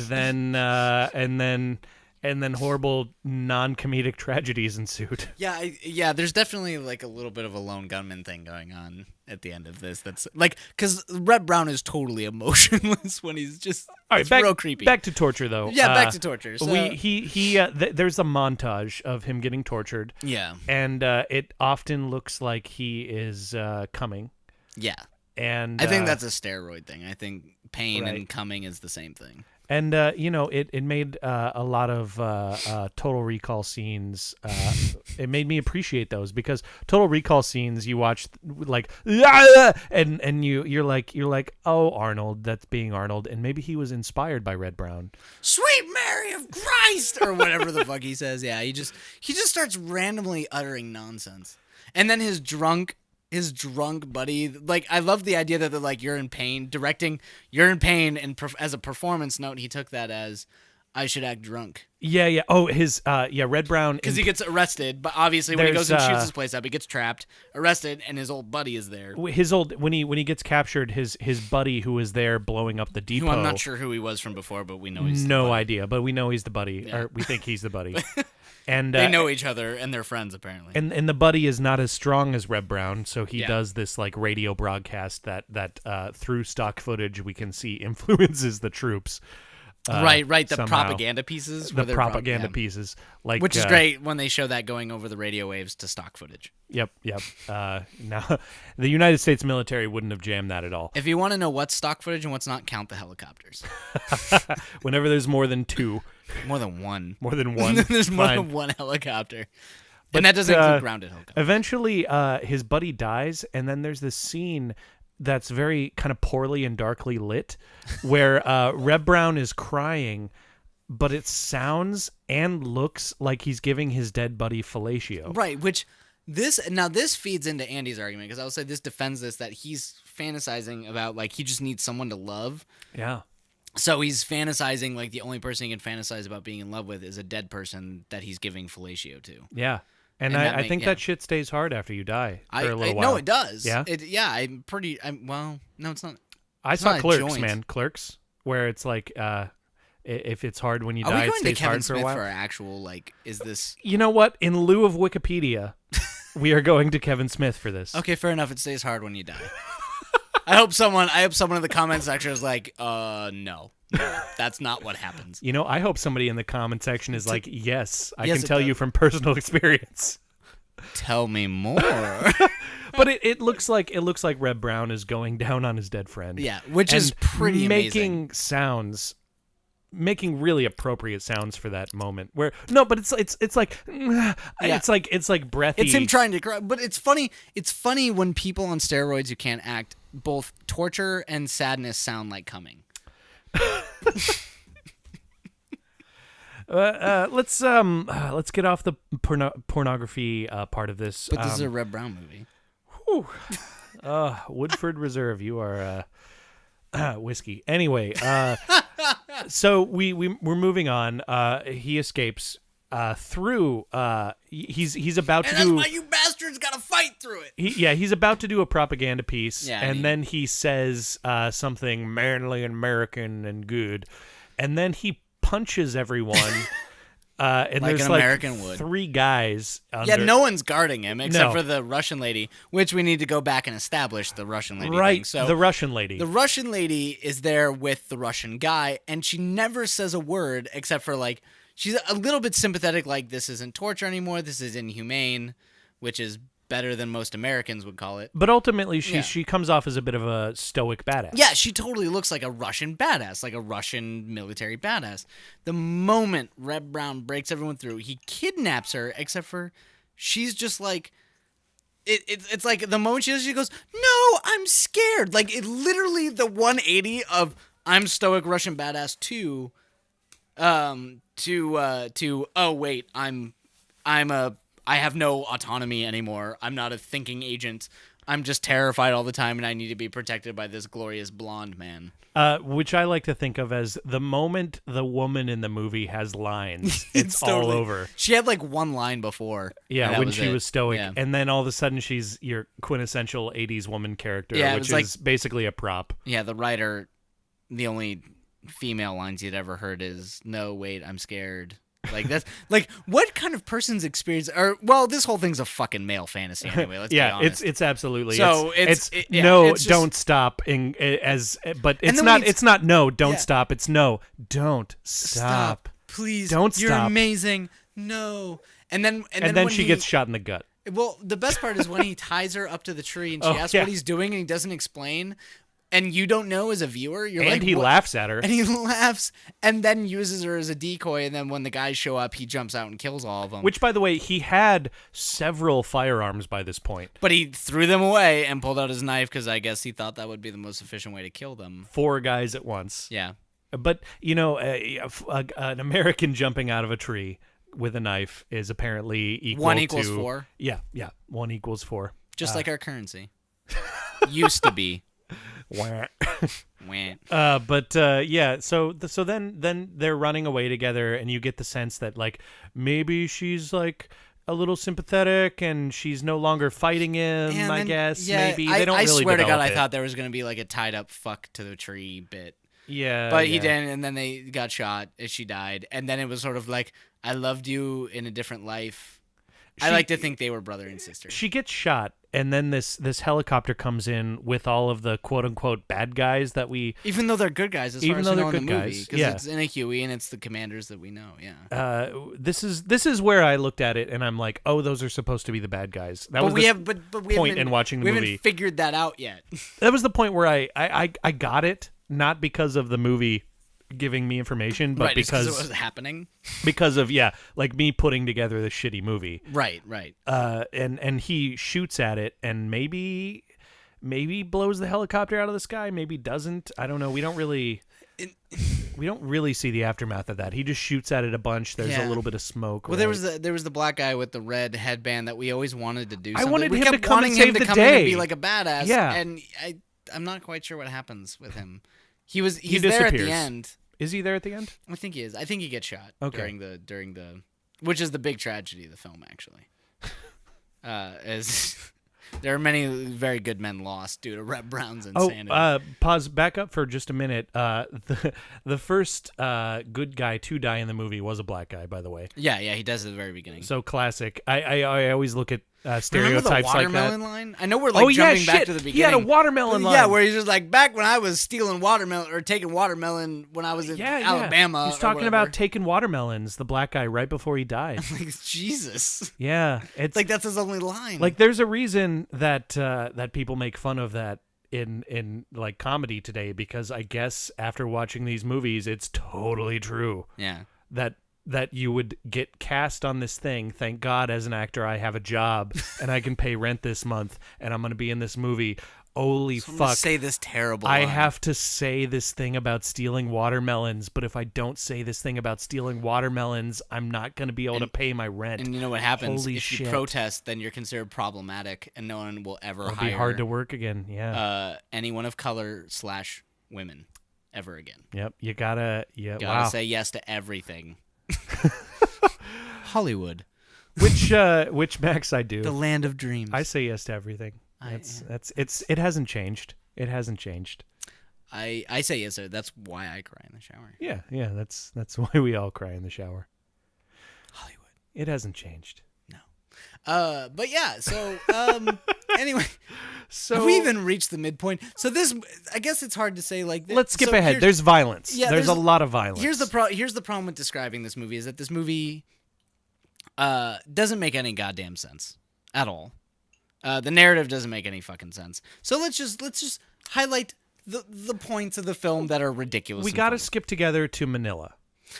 S1: then horrible non-comedic tragedies ensued.
S2: Yeah, there's definitely like a little bit of a lone gunman thing going on at the end of this. That's like, because Red Brown is totally emotionless when he's just real creepy.
S1: Back to torture, though.
S2: Yeah, back to torture. So.
S1: There's a montage of him getting tortured.
S2: Yeah,
S1: and it often looks like he is coming.
S2: Yeah,
S1: and
S2: I think that's a steroid thing. I think pain and coming is the same thing.
S1: And, it made a lot of Total Recall scenes. It made me appreciate those, because Total Recall scenes you watch like, and you're like, oh, Arnold, that's being Arnold. And maybe he was inspired by Red Brown.
S2: Sweet Mary of Christ, or whatever the fuck he says. Yeah, he just starts randomly uttering nonsense. And then his drunk buddy, like, I love the idea that they're like, you're in pain, directing, you're in pain, and as a performance note, he took that as, I should act drunk.
S1: Yeah. Oh, Red Brown.
S2: Because he gets arrested, but obviously when he goes and shoots his place up, he gets trapped, arrested, and his old buddy is there.
S1: When he gets captured, his buddy who was there blowing up the depot.
S2: Who I'm not sure who he was from before, but we know he's
S1: no idea, but we know he's the buddy, or we think he's the buddy. And
S2: they know each other, and they're friends, apparently.
S1: And the buddy is not as strong as Red Brown, so he does this like radio broadcast that through stock footage we can see influences the troops.
S2: Right. The
S1: somehow.
S2: Propaganda pieces.
S1: The propaganda pieces,
S2: which is great when they show that going over the radio waves to stock footage.
S1: Yep. Now, the United States military wouldn't have jammed that at all.
S2: If you want to know what's stock footage and what's not, count the helicopters.
S1: Whenever there's more than two.
S2: More than one.
S1: There's
S2: more than one helicopter. But, and that doesn't include grounded helicopters.
S1: Eventually, his buddy dies, and then there's this scene that's very kind of poorly and darkly lit, where Red Brown is crying, but it sounds and looks like he's giving his dead buddy fellatio.
S2: Right, which this feeds into Andy's argument, because I would say this defends this, that he's fantasizing about, like, he just needs someone to love.
S1: Yeah.
S2: So he's fantasizing like the only person he can fantasize about being in love with is a dead person that he's giving fellatio to.
S1: Yeah. And I think that shit stays hard after you die for a little while.
S2: No, it does.
S1: Yeah?
S2: No, it's not.
S1: I saw Clerks, man. Clerks, where it's like, if it's hard when you die, it stays hard for a while.
S2: Are we going to Kevin Smith for our actual, like, is this...
S1: You know what? In lieu of Wikipedia, we are going to Kevin Smith for this.
S2: Okay, fair enough. It stays hard when you die. I hope someone in the comment section is like, no, that's not what happens.
S1: You know, I hope somebody in the comment section is like, yes, I can tell you from personal experience.
S2: Tell me more.
S1: But it looks like Red Brown is going down on his dead friend.
S2: Yeah, which is pretty amazing.
S1: Making really appropriate sounds for that moment. Where but it's like it's like breathy.
S2: It's him trying to cry, but it's funny. It's funny when people on steroids who can't act, both torture and sadness sound like coming.
S1: Let's get off the pornography part of this.
S2: But this is a Red Brown movie.
S1: Whew. Woodford Reserve, you are whiskey. Anyway, so we're moving on. He escapes through. He's about to do.
S2: That's why you bastards got to fight through it.
S1: He's about to do a propaganda piece,
S2: and
S1: then he says something manly and American and good, and then he punches everyone. And
S2: like
S1: there's
S2: an American would.
S1: 3 guys.
S2: No one's guarding him except for the Russian lady, which we need to go back and establish the Russian lady.
S1: Right,
S2: thing. So
S1: the Russian lady.
S2: The Russian lady is there with the Russian guy, and she never says a word except for, like, she's a little bit sympathetic, like, this isn't torture anymore, this is inhumane, which is better than most Americans would call it.
S1: But ultimately, she comes off as a bit of a stoic badass.
S2: Yeah, she totally looks like a Russian badass, like a Russian military badass. The moment Red Brown breaks everyone through, he kidnaps her, except for she's just like... It's like the moment she goes, no, I'm scared. Like, it literally, the 180 of I'm stoic Russian badass to oh wait, I have no autonomy anymore. I'm not a thinking agent. I'm just terrified all the time, and I need to be protected by this glorious blonde man.
S1: Which I like to think of as the moment the woman in the movie has lines, it's
S2: totally,
S1: all over.
S2: She had like one line before.
S1: Yeah, when she was stoic.
S2: Yeah.
S1: And then all of a sudden she's your quintessential 80s woman character, which is basically a prop.
S2: Yeah, the writer, the only female lines he'd ever heard is, "No, wait, I'm scared." Like that's like what kind of person's experience? Or well, this whole thing's a fucking male fantasy anyway. Let's be honest.
S1: it's absolutely
S2: so
S1: it's
S2: just,
S1: don't stop. But it's not no, don't stop. It's no, don't stop.
S2: Please,
S1: don't stop.
S2: You're amazing. No, and then
S1: she gets shot in the gut.
S2: Well, the best part is when he ties her up to the tree and she asks what he's doing and he doesn't explain. And you don't know as a viewer.
S1: And he laughs at her.
S2: And he laughs and then uses her as a decoy. And then when the guys show up, he jumps out and kills all of them.
S1: Which, by the way, he had several firearms by this point.
S2: But he threw them away and pulled out his knife because I guess he thought that would be the most efficient way to kill them.
S1: 4 guys at once.
S2: Yeah.
S1: But, an American jumping out of a tree with a knife is apparently equal to...
S2: 1 equals 4?
S1: Yeah. 1 equals 4.
S2: Just like our currency. Used to be.
S1: Wah.
S2: Yeah.
S1: So then they're running away together, and you get the sense that like maybe she's like a little sympathetic, and she's no longer fighting him. I guess maybe they don't.
S2: I
S1: really
S2: swear to God,
S1: it.
S2: I thought there was gonna be like a tied up fuck to the tree bit.
S1: Yeah,
S2: but he didn't, and then they got shot, and she died, and then it was sort of like I loved you in a different life. I like to think they were brother and sister.
S1: She gets shot, and then this helicopter comes in with all of the quote unquote bad guys that we.
S2: Even though they're good guys, as
S1: even
S2: far as
S1: though
S2: we know
S1: they're
S2: in
S1: good
S2: the movie,
S1: guys,
S2: because it's in a Huey and it's the commanders that we know. Yeah.
S1: This is where I looked at it, and I'm like, oh, those are supposed to be the bad guys. That was the point in watching the movie.
S2: We haven't figured that out yet.
S1: That was the point where I got it, not because of the movie giving me information, but because
S2: it was happening.
S1: Because of like me putting together the shitty movie.
S2: Right.
S1: And he shoots at it and maybe blows the helicopter out of the sky, maybe doesn't. I don't know. We don't really see the aftermath of that. He just shoots at it a bunch. There's a little bit of smoke.
S2: Well, right? there was the black guy with the red headband that we always wanted to do something.
S1: I wanted
S2: we
S1: him
S2: kept
S1: to come
S2: wanting
S1: and save
S2: him to
S1: the
S2: come
S1: day
S2: in and be like a badass.
S1: Yeah.
S2: And I'm not quite sure what happens with him. He's
S1: he
S2: there at the end.
S1: Is he there at the end?
S2: I think he is. I think he gets shot during the which is the big tragedy of the film, actually. As there are many very good men lost due to Reb Brown's insanity.
S1: Pause back up for just a minute. The first good guy to die in the movie was a black guy, by the way.
S2: Yeah, he does at the very beginning.
S1: So classic. I always look at stereotypes
S2: Remember the
S1: like that.
S2: watermelon line? I know we're like jumping back to the beginning.
S1: He had a watermelon line.
S2: Yeah, where he's just like, back when I was stealing watermelon or taking watermelon when I was in Alabama.
S1: He's talking about taking watermelons, the black guy, right before he died.
S2: I'm like, Jesus.
S1: Yeah. It's
S2: like that's his only line.
S1: Like there's a reason that that people make fun of that in like comedy today, because I guess after watching these movies, it's totally true.
S2: Yeah.
S1: That you would get cast on this thing. Thank God, as an actor, I have a job and I can pay rent this month, and I'm going to be in this movie. Holy fuck. I'm gonna
S2: say this terrible
S1: I
S2: line.
S1: have to say this thing about stealing watermelons, but if I don't say this thing about stealing watermelons, I'm not going to be able to pay my rent.
S2: And you know what happens?
S1: Holy
S2: if
S1: shit.
S2: you protest, then you're considered problematic, and no one will ever
S1: It'll
S2: hire...
S1: be hard to work again,
S2: anyone of color / women ever again.
S1: Yep, you gotta
S2: say yes to everything. Hollywood.
S1: Which Max I do.
S2: The land of dreams.
S1: I say yes to everything. It hasn't changed. It hasn't changed.
S2: I say yes, sir. That's why I cry in the shower.
S1: Yeah, that's why we all cry in the shower.
S2: Hollywood.
S1: It hasn't changed.
S2: No. But yeah, so anyway,
S1: so
S2: have we even reached the midpoint? So this, I guess it's hard to say like this.
S1: Let's skip ahead. There's violence. Yeah, there's a lot of violence.
S2: Here's the problem with describing this movie is that this movie doesn't make any goddamn sense at all. The narrative doesn't make any fucking sense. So let's just highlight the points of the film that are ridiculous.
S1: We got to skip together to Manila.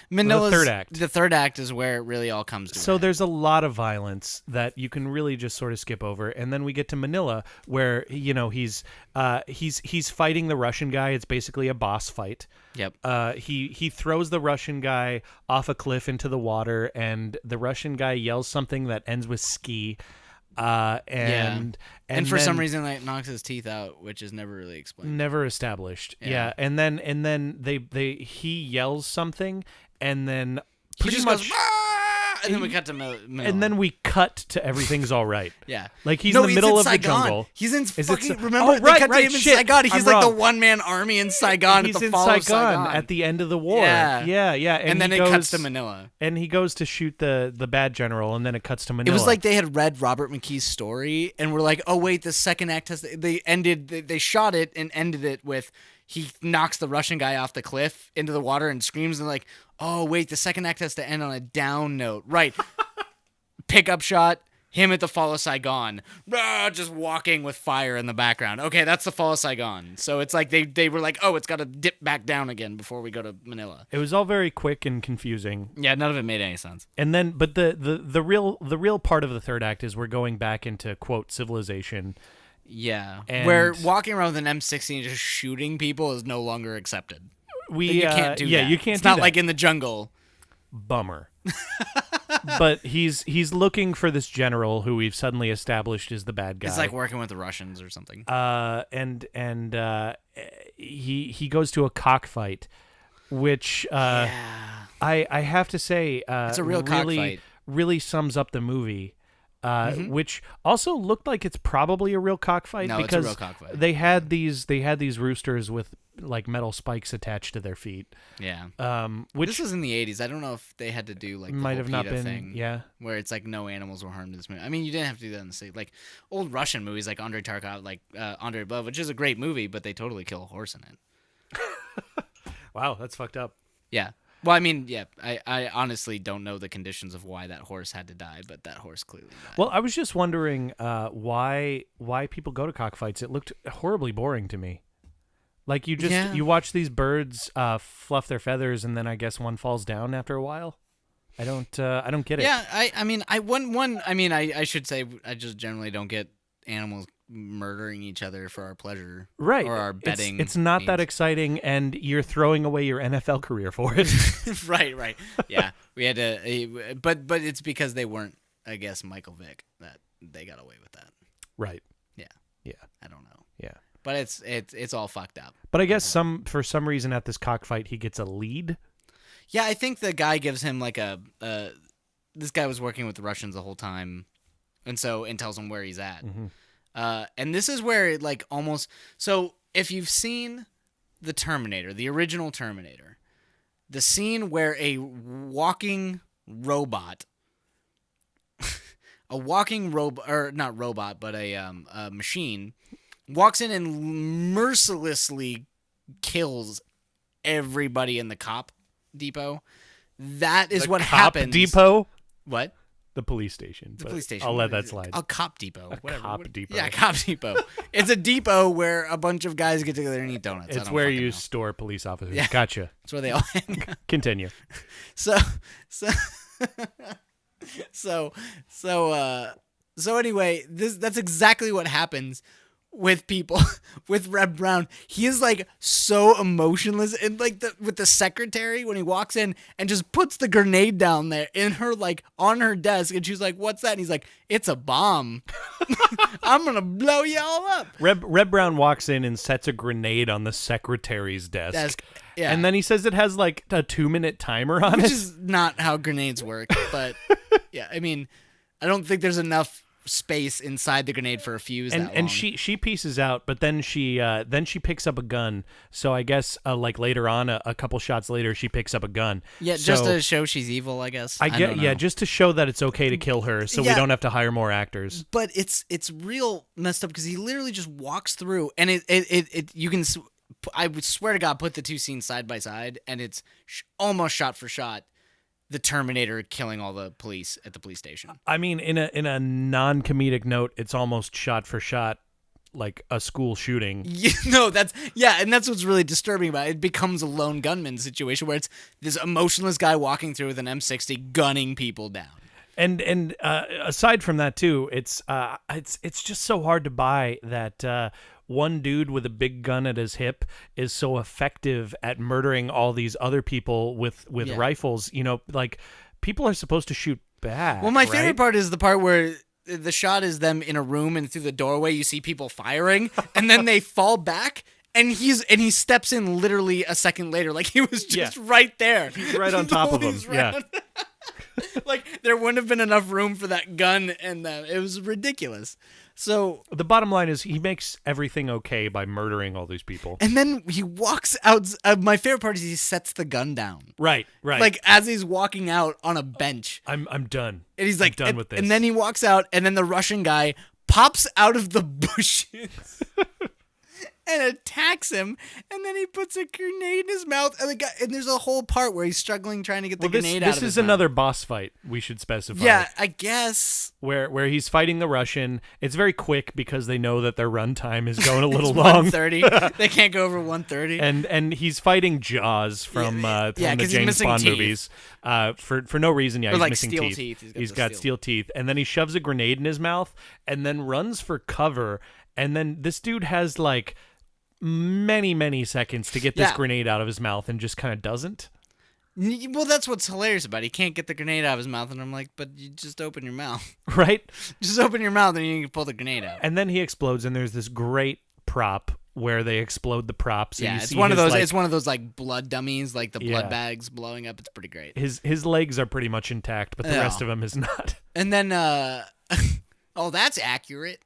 S2: Manila's
S1: the third act.
S2: The third act is where it really all comes to.
S1: So there's a lot of violence that you can really just sort of skip over, and then we get to Manila, where he's fighting the Russian guy. It's basically a boss fight.
S2: Yep.
S1: He throws the Russian guy off a cliff into the water, and the Russian guy yells something that ends with ski. And
S2: for some reason, like, knocks his teeth out, which is never really explained.
S1: Never established. Yeah. And then he yells something, and then pretty much
S2: goes, and then we cut to Manila.
S1: And then we cut to everything's all right.
S2: Yeah.
S1: Like he's in the middle of
S2: Saigon.
S1: the jungle.
S2: He's in
S1: fucking.
S2: Remember?
S1: Right.
S2: They cut to him in Saigon. He's
S1: I'm
S2: like
S1: wrong.
S2: the one-man army in Saigon.
S1: He's
S2: at the
S1: in
S2: fall of
S1: Saigon at the end of the war. Yeah.
S2: And then it cuts to Manila.
S1: And he goes to shoot the bad general, and then it cuts to Manila.
S2: It was like they had read Robert McKee's story and were like, "Oh wait, the second act has." They shot it and ended it with he knocks the Russian guy off the cliff into the water and screams and like, "Oh wait, the second act has to end on a down note." Right. Pickup shot. Him at the fall of Saigon, just walking with fire in the background. Okay, that's the fall of Saigon. So it's like they were like, oh, it's got to dip back down again before we go to Manila.
S1: It was all very quick and confusing.
S2: Yeah, none of it made any sense.
S1: And then, but the real part of the third act is we're going back into quote civilization.
S2: Yeah,
S1: and
S2: where walking around with an M16 and just shooting people is no longer accepted.
S1: You can't do that.
S2: Yeah,
S1: you can't.
S2: It's not like in the jungle.
S1: Bummer. But he's looking for this general who we've suddenly established is the bad guy.
S2: It's like working with the Russians or something.
S1: And he goes to a cockfight, which I have to say
S2: it's a real cockfight.
S1: Really sums up the movie. Which also looked like it's probably a real cockfight because
S2: it's a real cockfight.
S1: They had these roosters with like metal spikes attached to their feet.
S2: Yeah.
S1: Which
S2: this was in the 80s. I don't know if they had to do like the
S1: might
S2: whole
S1: have not
S2: PETA
S1: been
S2: thing,
S1: yeah,
S2: where it's like no animals were harmed in this movie. I mean, you didn't have to do that in the city. Like old Russian movies like Andrei Tarkov, like Andrei Above, which is a great movie, but they totally kill a horse in it.
S1: Wow, that's fucked up.
S2: Yeah. Well, I mean, yeah, I honestly don't know the conditions of why that horse had to die, but that horse clearly died.
S1: Well, I was just wondering why people go to cockfights. It looked horribly boring to me. Like you watch these birds fluff their feathers, and then I guess one falls down after a while. I don't get it.
S2: Yeah, I should say I just generally don't get animals murdering each other for our pleasure,
S1: right?
S2: Or our betting.
S1: It's not that exciting, and you're throwing away your NFL career for it.
S2: right. Yeah, we had to, but it's because they weren't, I guess, Michael Vick that they got away with that.
S1: Right.
S2: Yeah. I don't know.
S1: Yeah.
S2: But it's all fucked up.
S1: But I guess for some reason at this cockfight he gets a lead.
S2: Yeah, I think the guy gives him like this guy was working with the Russians the whole time, and tells him where he's at.
S1: Mm-hmm.
S2: And this is where it like almost. So if you've seen the Terminator, the original Terminator, the scene where a walking robot, or not robot, but a machine, walks in and mercilessly kills everybody in the cop depot. That is what happens.
S1: Depot?
S2: What?
S1: The police station.
S2: The police station.
S1: I'll let that slide.
S2: A cop depot.
S1: Cop depot.
S2: Yeah, cop depot. It's a depot where a bunch of guys get together and eat donuts.
S1: It's where you store police officers.
S2: Yeah.
S1: Gotcha.
S2: It's where they all hang out.
S1: Continue.
S2: So anyway, that's exactly what happens with people with Reb Brown. He is like so emotionless, and like with the secretary when he walks in and just puts the grenade down there in her like on her desk, and she's like, "What's that?" And he's like, "It's a bomb. I'm gonna blow you all up."
S1: Reb Brown walks in and sets a grenade on the secretary's desk.
S2: Yeah.
S1: And then he says it has like a 2-minute timer on it.
S2: Which is not how grenades work, but yeah, I mean, I don't think there's enough space inside the grenade for a fuse.
S1: And she pieces out, but then she picks up a gun. So I guess like later on, a couple shots later, she picks up a gun.
S2: Yeah, just to show she's evil, I guess.
S1: Yeah, just to show that it's okay to kill her, so we don't have to hire more actors.
S2: But it's real messed up because he literally just walks through, and it you can. I would swear to God, put the two scenes side by side, and it's almost shot for shot the Terminator killing all the police at the police station.
S1: I mean, in a non-comedic note, it's almost shot for shot like a school shooting.
S2: And that's what's really disturbing about it. It becomes a lone gunman situation where it's this emotionless guy walking through with an M60 gunning people down.
S1: And aside from that too, it's just so hard to buy that one dude with a big gun at his hip is so effective at murdering all these other people with rifles. You know, like people are supposed to shoot back.
S2: Well, my favorite part is the part where the shot is them in a room and through the doorway you see people firing and then they fall back. And he steps in literally a second later, like he was just right there.
S1: He's right on top of him. Yeah.
S2: Like there wouldn't have been enough room for that gun, and it was ridiculous. So
S1: the bottom line is he makes everything okay by murdering all these people.
S2: And then he walks out. My favorite part is he sets the gun down.
S1: Right.
S2: Like as he's walking out on a bench.
S1: I'm done.
S2: And he's like,
S1: I'm done with this.
S2: And then he walks out, and then the Russian guy pops out of the bushes. And attacks him, and then he puts a grenade in his mouth, and there's a whole part where he's struggling trying to get the grenade out of his mouth.
S1: This is another boss fight, we should specify.
S2: Yeah, I guess.
S1: Where he's fighting the Russian. It's very quick because they know that their runtime is going a little long.
S2: 1:30. They can't go over 1:30.
S1: And he's fighting Jaws from the James Bond movies. For no reason. Yeah, he's missing teeth. He's got steel teeth, and then he shoves a grenade in his mouth, and then runs for cover, and then this dude has like many seconds to get this grenade out of his mouth and just kind of doesn't.
S2: Well, that's what's hilarious about it. He can't get the grenade out of his mouth, and I'm like, but you just open your mouth.
S1: Right?
S2: Just open your mouth and you can pull the grenade out.
S1: And then he explodes, and there's this great prop where they explode the props.
S2: Yeah, it's one of those. It's one of those like blood dummies, like the blood bags blowing up. It's pretty great.
S1: His legs are pretty much intact, but the rest of him is not.
S2: And then, oh, that's accurate.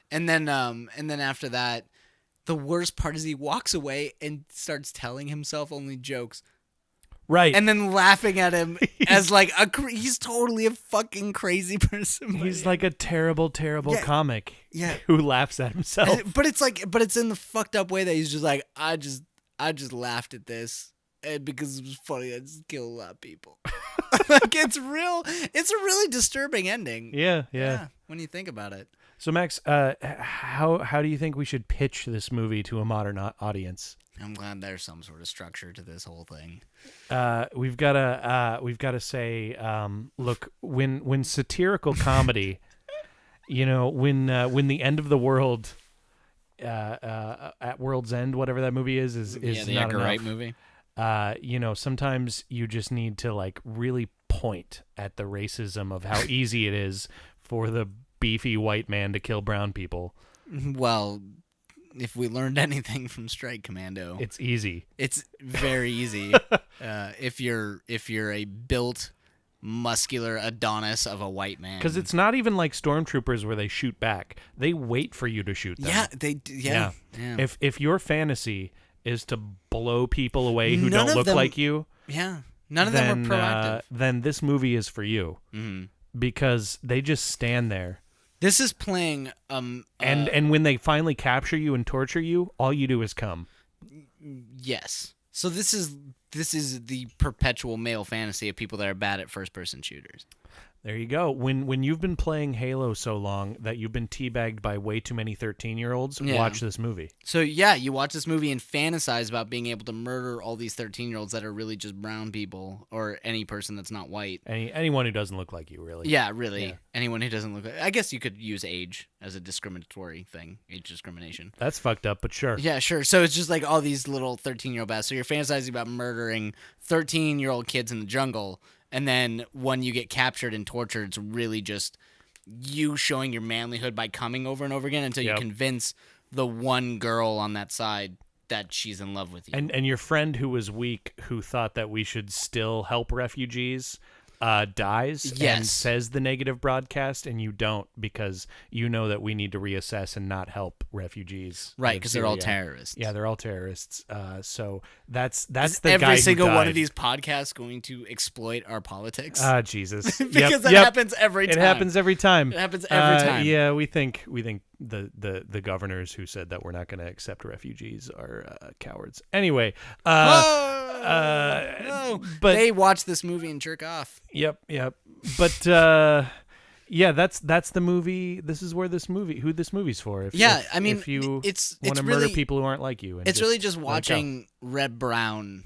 S2: And then after that, the worst part is he walks away and starts telling himself only jokes.
S1: Right.
S2: And then laughing at him as like he's totally a fucking crazy person.
S1: He's like a terrible comic.
S2: Yeah.
S1: Who laughs at himself.
S2: But it's in the fucked up way that he's just like, I just laughed at this because it was funny. I just killed a lot of people. Like it's a really disturbing ending.
S1: Yeah.
S2: When you think about it.
S1: So Max, how do you think we should pitch this movie to a modern audience?
S2: I'm glad there's some sort of structure to this whole thing.
S1: We've got to say, look, when satirical comedy, when the end of the world, at World's End, whatever that movie is the
S2: not Edgar Wright movie.
S1: Sometimes you just need to like really point at the racism of how easy it is for the beefy white man to kill brown people.
S2: Well, if we learned anything from Strike Commando,
S1: it's easy.
S2: It's very easy. If you're a built, muscular Adonis of a white man,
S1: because it's not even like stormtroopers where they shoot back; they wait for you to shoot them.
S2: Yeah, they do. Yeah.
S1: If your fantasy is to blow people away who don't look like you,
S2: none of them are proactive.
S1: Then this movie is for you, because they just stand there.
S2: This is playing
S1: and when they finally capture you and torture you, all you do is come.
S2: Yes. So this is the perpetual male fantasy of people that are bad at first-person shooters.
S1: There you go. When you've been playing Halo so long that you've been teabagged by way too many 13-year-olds, watch this movie.
S2: So you watch this movie and fantasize about being able to murder all these 13-year-olds that are really just brown people or any person that's not white.
S1: Anyone who doesn't look like you, really.
S2: Yeah, really. Yeah. Anyone who doesn't look like... I guess you could use age as a discriminatory thing. Age discrimination.
S1: That's fucked up, but sure.
S2: Yeah, sure. So it's just like all these little 13-year-old bastards. So you're fantasizing about murdering 13-year-old kids in the jungle. And then when you get captured and tortured, it's really just you showing your manlyhood by coming over and over again until you convince the one girl on that side that she's in love with you.
S1: And your friend who was weak, who thought that we should still help refugees, dies and says the negative broadcast, and you don't, because you know that we need to reassess and not help refugees.
S2: Right, because they're all terrorists.
S1: Yeah, they're all terrorists. So that's the
S2: Is
S1: guy who
S2: every single
S1: died.
S2: One of these podcasts going to exploit our politics?
S1: Jesus.
S2: Because that happens every time.
S1: It happens every time.
S2: It happens every time.
S1: Yeah, we think the governors who said that we're not going to accept refugees are cowards. Anyway,
S2: no. But they watch this movie and jerk off.
S1: Yep. But Yeah, that's the movie. This is who this movie's for. If you want to murder people who aren't like you. And
S2: it's really just watching Reb Brown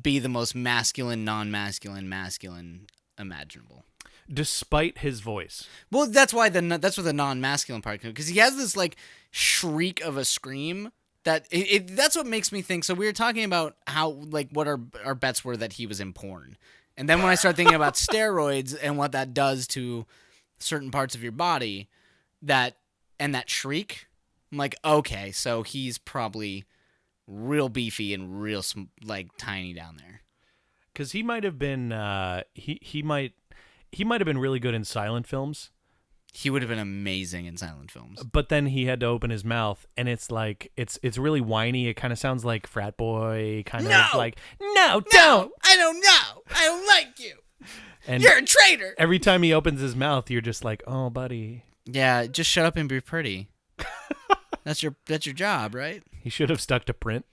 S2: be the most masculine, masculine imaginable.
S1: Despite his voice.
S2: Well, that's where the non-masculine part comes, because he has this like shriek of a scream that's what makes me think. So we were talking about how like what our bets were that he was in porn. And then when I start thinking about steroids and what that does to certain parts of your body, that shriek, I'm like, okay, so he's probably real beefy and real like tiny down there.
S1: Because he might have been, he might have been really good in silent films.
S2: He would have been amazing in silent films.
S1: But then he had to open his mouth, and it's like it's really whiny. It kind of sounds like frat boy, kind of like no, don't.
S2: I don't know. I don't like you.
S1: And
S2: you're a traitor.
S1: Every time he opens his mouth, you're just like, oh, buddy.
S2: Yeah, just shut up and be pretty. That's your job, right?
S1: He should have stuck to print.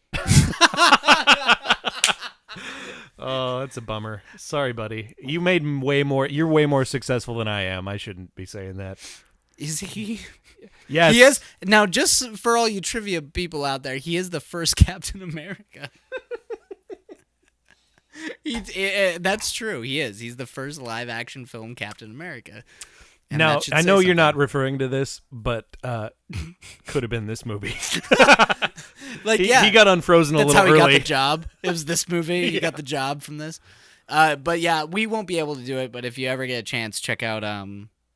S1: Oh, that's a bummer. Sorry, buddy. You made way more. You're way more successful than I am. I shouldn't be saying that.
S2: Is he?
S1: Yes.
S2: He is. Now, just for all you trivia people out there, he is the first Captain America. That's true. He is. He's the first live-action film Captain America. And
S1: now, I know you're not referring to this, but could have been this movie. He got unfrozen a little early.
S2: That's how he got the job. It was this movie. He got the job from this. But yeah, we won't be able to do it. But if you ever get a chance, check out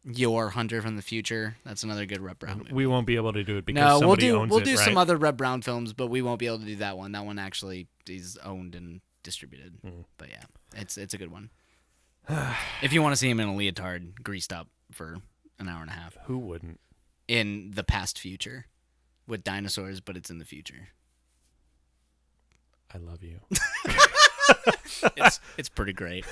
S2: Your Hunter from the Future. That's another good Reb Brown movie.
S1: We won't be able to do it because somebody owns it,
S2: we'll do
S1: right?
S2: some other Reb Brown films, but we won't be able to do that one. That one actually is owned and distributed. But yeah, it's a good one. If you want to see him in a leotard, greased up for an hour and a half.
S1: Who wouldn't?
S2: In the past future with dinosaurs, but it's in the future.
S1: I love you.
S2: It's pretty great.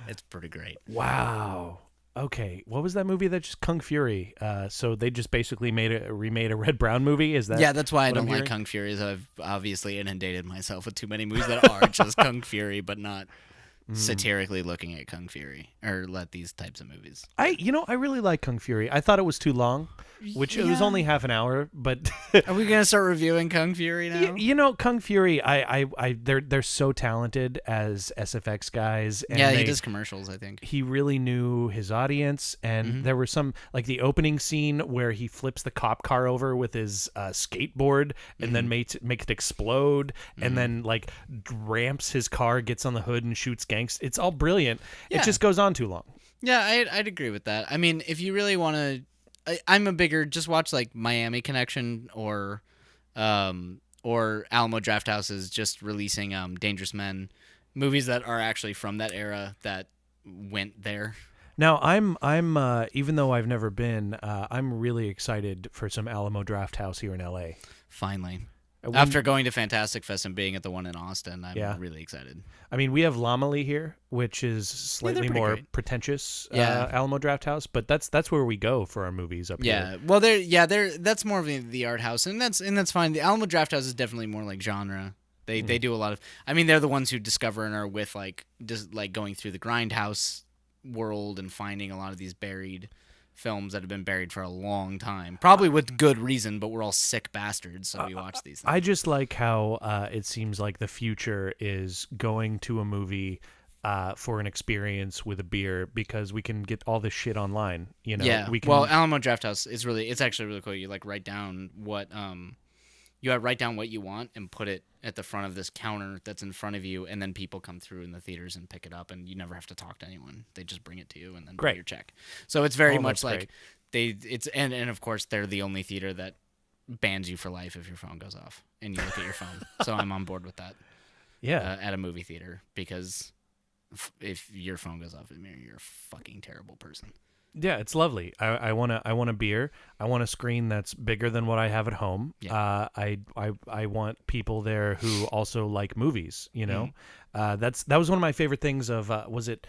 S2: It's pretty great.
S1: Wow. Okay. What was that movie that just Kung Fury? So they just basically remade a Red Brown movie? Is that?
S2: Yeah, that's why I don't like Kung Fury. I've obviously inundated myself with too many movies that are just Kung Fury, but not satirically looking at Kung Fury or these types of movies.
S1: I really like Kung Fury. I thought it was too long, which it was only half an hour, but
S2: are we gonna start reviewing Kung Fury now?
S1: Kung Fury, they're so talented as SFX guys. And
S2: he does commercials. I think
S1: he really knew his audience, and there were some like the opening scene where he flips the cop car over with his skateboard and then makes it explode, and then like ramps his car, gets on the hood, and shoots gangsters. It's all brilliant. Yeah. It just goes on too long.
S2: Yeah, I'd agree with that. I mean, if you really want to, I'm a bigger just watch like Miami Connection or Alamo Drafthouse is just releasing Dangerous Men, movies that are actually from that era that went there.
S1: Now I'm even though I've never been, I'm really excited for some Alamo Drafthouse here in LA.
S2: Finally. After going to Fantastic Fest and being at the one in Austin, I'm really excited.
S1: I mean, we have Lomeli here, which is slightly more pretentious Alamo Drafthouse, but that's where we go for our movies up here.
S2: Well, that's more of the art house, and that's fine. The Alamo Drafthouse is definitely more like genre. They do a lot of. I mean, they're the ones who discover and are with like just like going through the grindhouse world and finding a lot of these buried films that have been buried for a long time, probably with good reason, but we're all sick bastards, so we watch these things.
S1: I just like how it seems like the future is going to a movie for an experience with a beer, because we can get all this shit online. Well, Alamo Drafthouse is it's actually really cool. You like write down what what you want and put it at the front of this counter that's in front of you, and then people come through in the theaters and pick it up, and you never have to talk to anyone. They just bring it to you and then pay your check. So it's very much like and of course they're the only theater that bans you for life if your phone goes off and you look at your phone. So I'm on board with that. Yeah, at a movie theater, because if your phone goes off, you're a fucking terrible person. Yeah, it's lovely. I want a beer. I want a screen that's bigger than what I have at home. Yeah. I want people there who also like movies. That was one of my favorite things of was it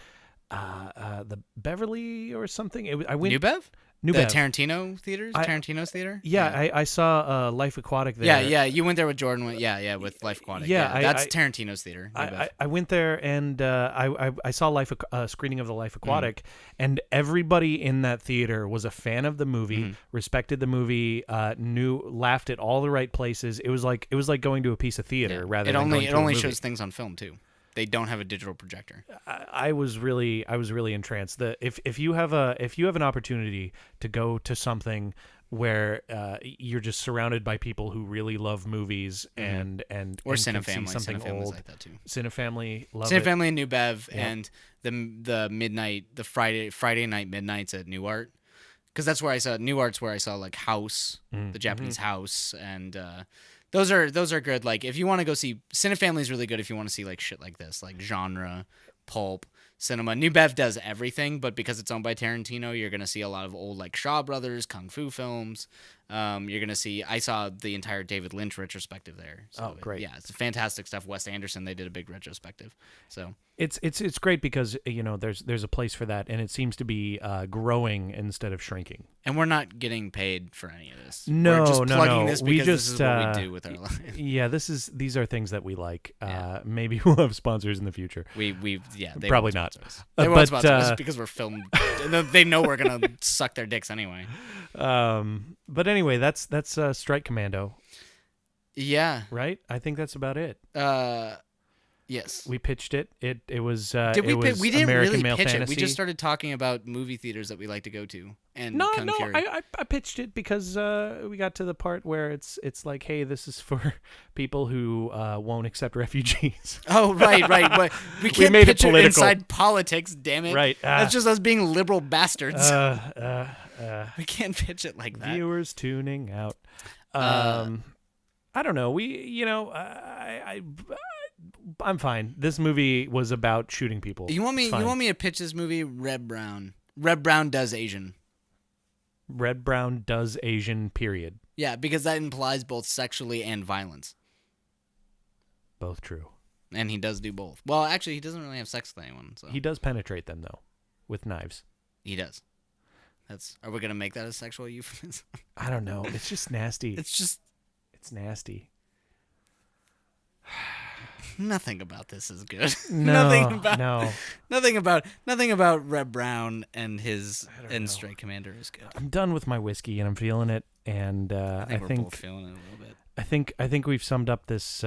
S1: the Beverly or something. I went
S2: New Bev?
S1: New
S2: The
S1: Bev.
S2: Tarantino theaters?
S1: I-
S2: Tarantino's theater?
S1: Yeah, I saw Life Aquatic there.
S2: Yeah, you went there with Jordan. Yeah, with Life Aquatic.
S1: Yeah,
S2: that's Tarantino's theater. New Bev.
S1: I went there and I saw screening of the Life Aquatic, and everybody in that theater was a fan of the movie, respected the movie, laughed at all the right places. It was like going to a piece of theater rather than going to a
S2: only
S1: movie.
S2: shows things on film too. They don't have a digital projector.
S1: I was really entranced. If you have an opportunity to go to something where you're just surrounded by people who really love movies and
S2: Cinefamily,
S1: something
S2: Cinefamily's
S1: old,
S2: like that too.
S1: Cinefamily, love
S2: Cinefamily and New Bev,
S1: Yeah.
S2: and the Friday night midnights at New Art, because that's where I saw New Art's where I saw like House, the Japanese House, and those are good. Like if you want to go see Cinefamily is really good if you want to see like shit like this, like genre, pulp, cinema. New Bev does everything, but because it's owned by Tarantino, you're gonna see a lot of old like Shaw Brothers, kung fu films. You're gonna see. I saw the entire David Lynch retrospective there. So
S1: great!
S2: Yeah, it's fantastic stuff. Wes Anderson, they did a big retrospective. So
S1: it's great because there's a place for that, and it seems to be growing instead of shrinking.
S2: And we're not getting paid for any of this.
S1: No,
S2: we're just
S1: no,
S2: plugging
S1: no.
S2: this because this is what we do with our life.
S1: Yeah, these are things that we like. Maybe we'll have sponsors in the future.
S2: They
S1: probably
S2: won't
S1: not.
S2: sponsor us. They won't
S1: But
S2: sponsor us because we're filmed. They know we're gonna suck their dicks anyway.
S1: But anyway, that's Strike Commando,
S2: Yeah.
S1: right? I think that's about it.
S2: Yes.
S1: We pitched it. It was.
S2: Did we? We didn't
S1: American
S2: really
S1: Male
S2: pitch
S1: Fantasy.
S2: it. We just started talking about movie theaters that we like to go to. And
S1: No,
S2: Kung Fury.
S1: I pitched it because we got to the part where it's like, hey, this is for people who won't accept refugees.
S2: Oh, right. But we can't
S1: made it
S2: pitch it
S1: political.
S2: inside politics, damn it.
S1: Right.
S2: That's just us being liberal bastards.
S1: We
S2: we can't pitch it like that.
S1: viewers tuning out. I don't know. I'm fine. This movie was about shooting people.
S2: You want
S1: It's fine.
S2: me to pitch this movie? Red Brown. Red Brown does Asian.
S1: Red Brown does Asian. Period.
S2: Yeah, because that implies both sexually and violence.
S1: Both true.
S2: And he does do both. Well, actually, he doesn't really have sex with anyone. So
S1: He does penetrate them though, with knives.
S2: He does. Are we gonna make that a sexual euphemism?
S1: I don't know. It's just nasty.
S2: It's
S1: nasty.
S2: Nothing about this is good.
S1: No,
S2: Nothing about Red Brown and
S1: know.
S2: Strike Commander is good.
S1: I'm done with my whiskey and I'm feeling it. And
S2: I think we're both feeling it a little bit.
S1: I think we've summed up this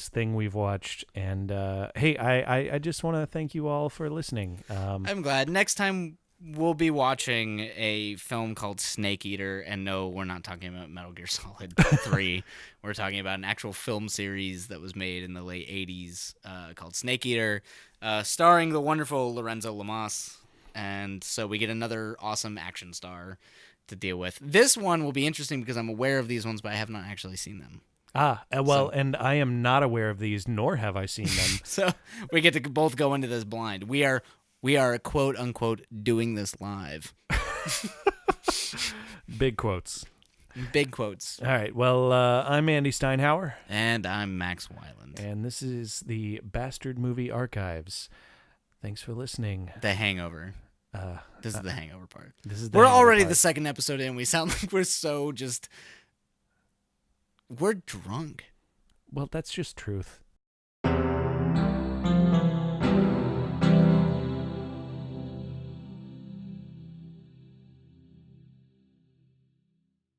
S1: thing we've watched. And hey, I just want to thank you all for listening.
S2: I'm glad. Next time we'll be watching a film called Snake Eater, and no, we're not talking about Metal Gear Solid 3. We're talking about an actual film series that was made in the late 80s called Snake Eater, starring the wonderful Lorenzo Lamas. And so we get another awesome action star to deal with. This one will be interesting because I'm aware of these ones, but I have not actually seen them.
S1: And I am not aware of these, nor have I seen them.
S2: So we get to both go into this blind. We are quote unquote doing this live.
S1: Big quotes.
S2: Big quotes.
S1: All right. Well, I'm Andy Steinhauer.
S2: And I'm Max Weiland.
S1: And this is the Bastard Movie Archives. Thanks for listening.
S2: The Hangover. This is the Hangover part.
S1: We're
S2: already the second episode in. We sound like we're drunk.
S1: Well, that's just truth.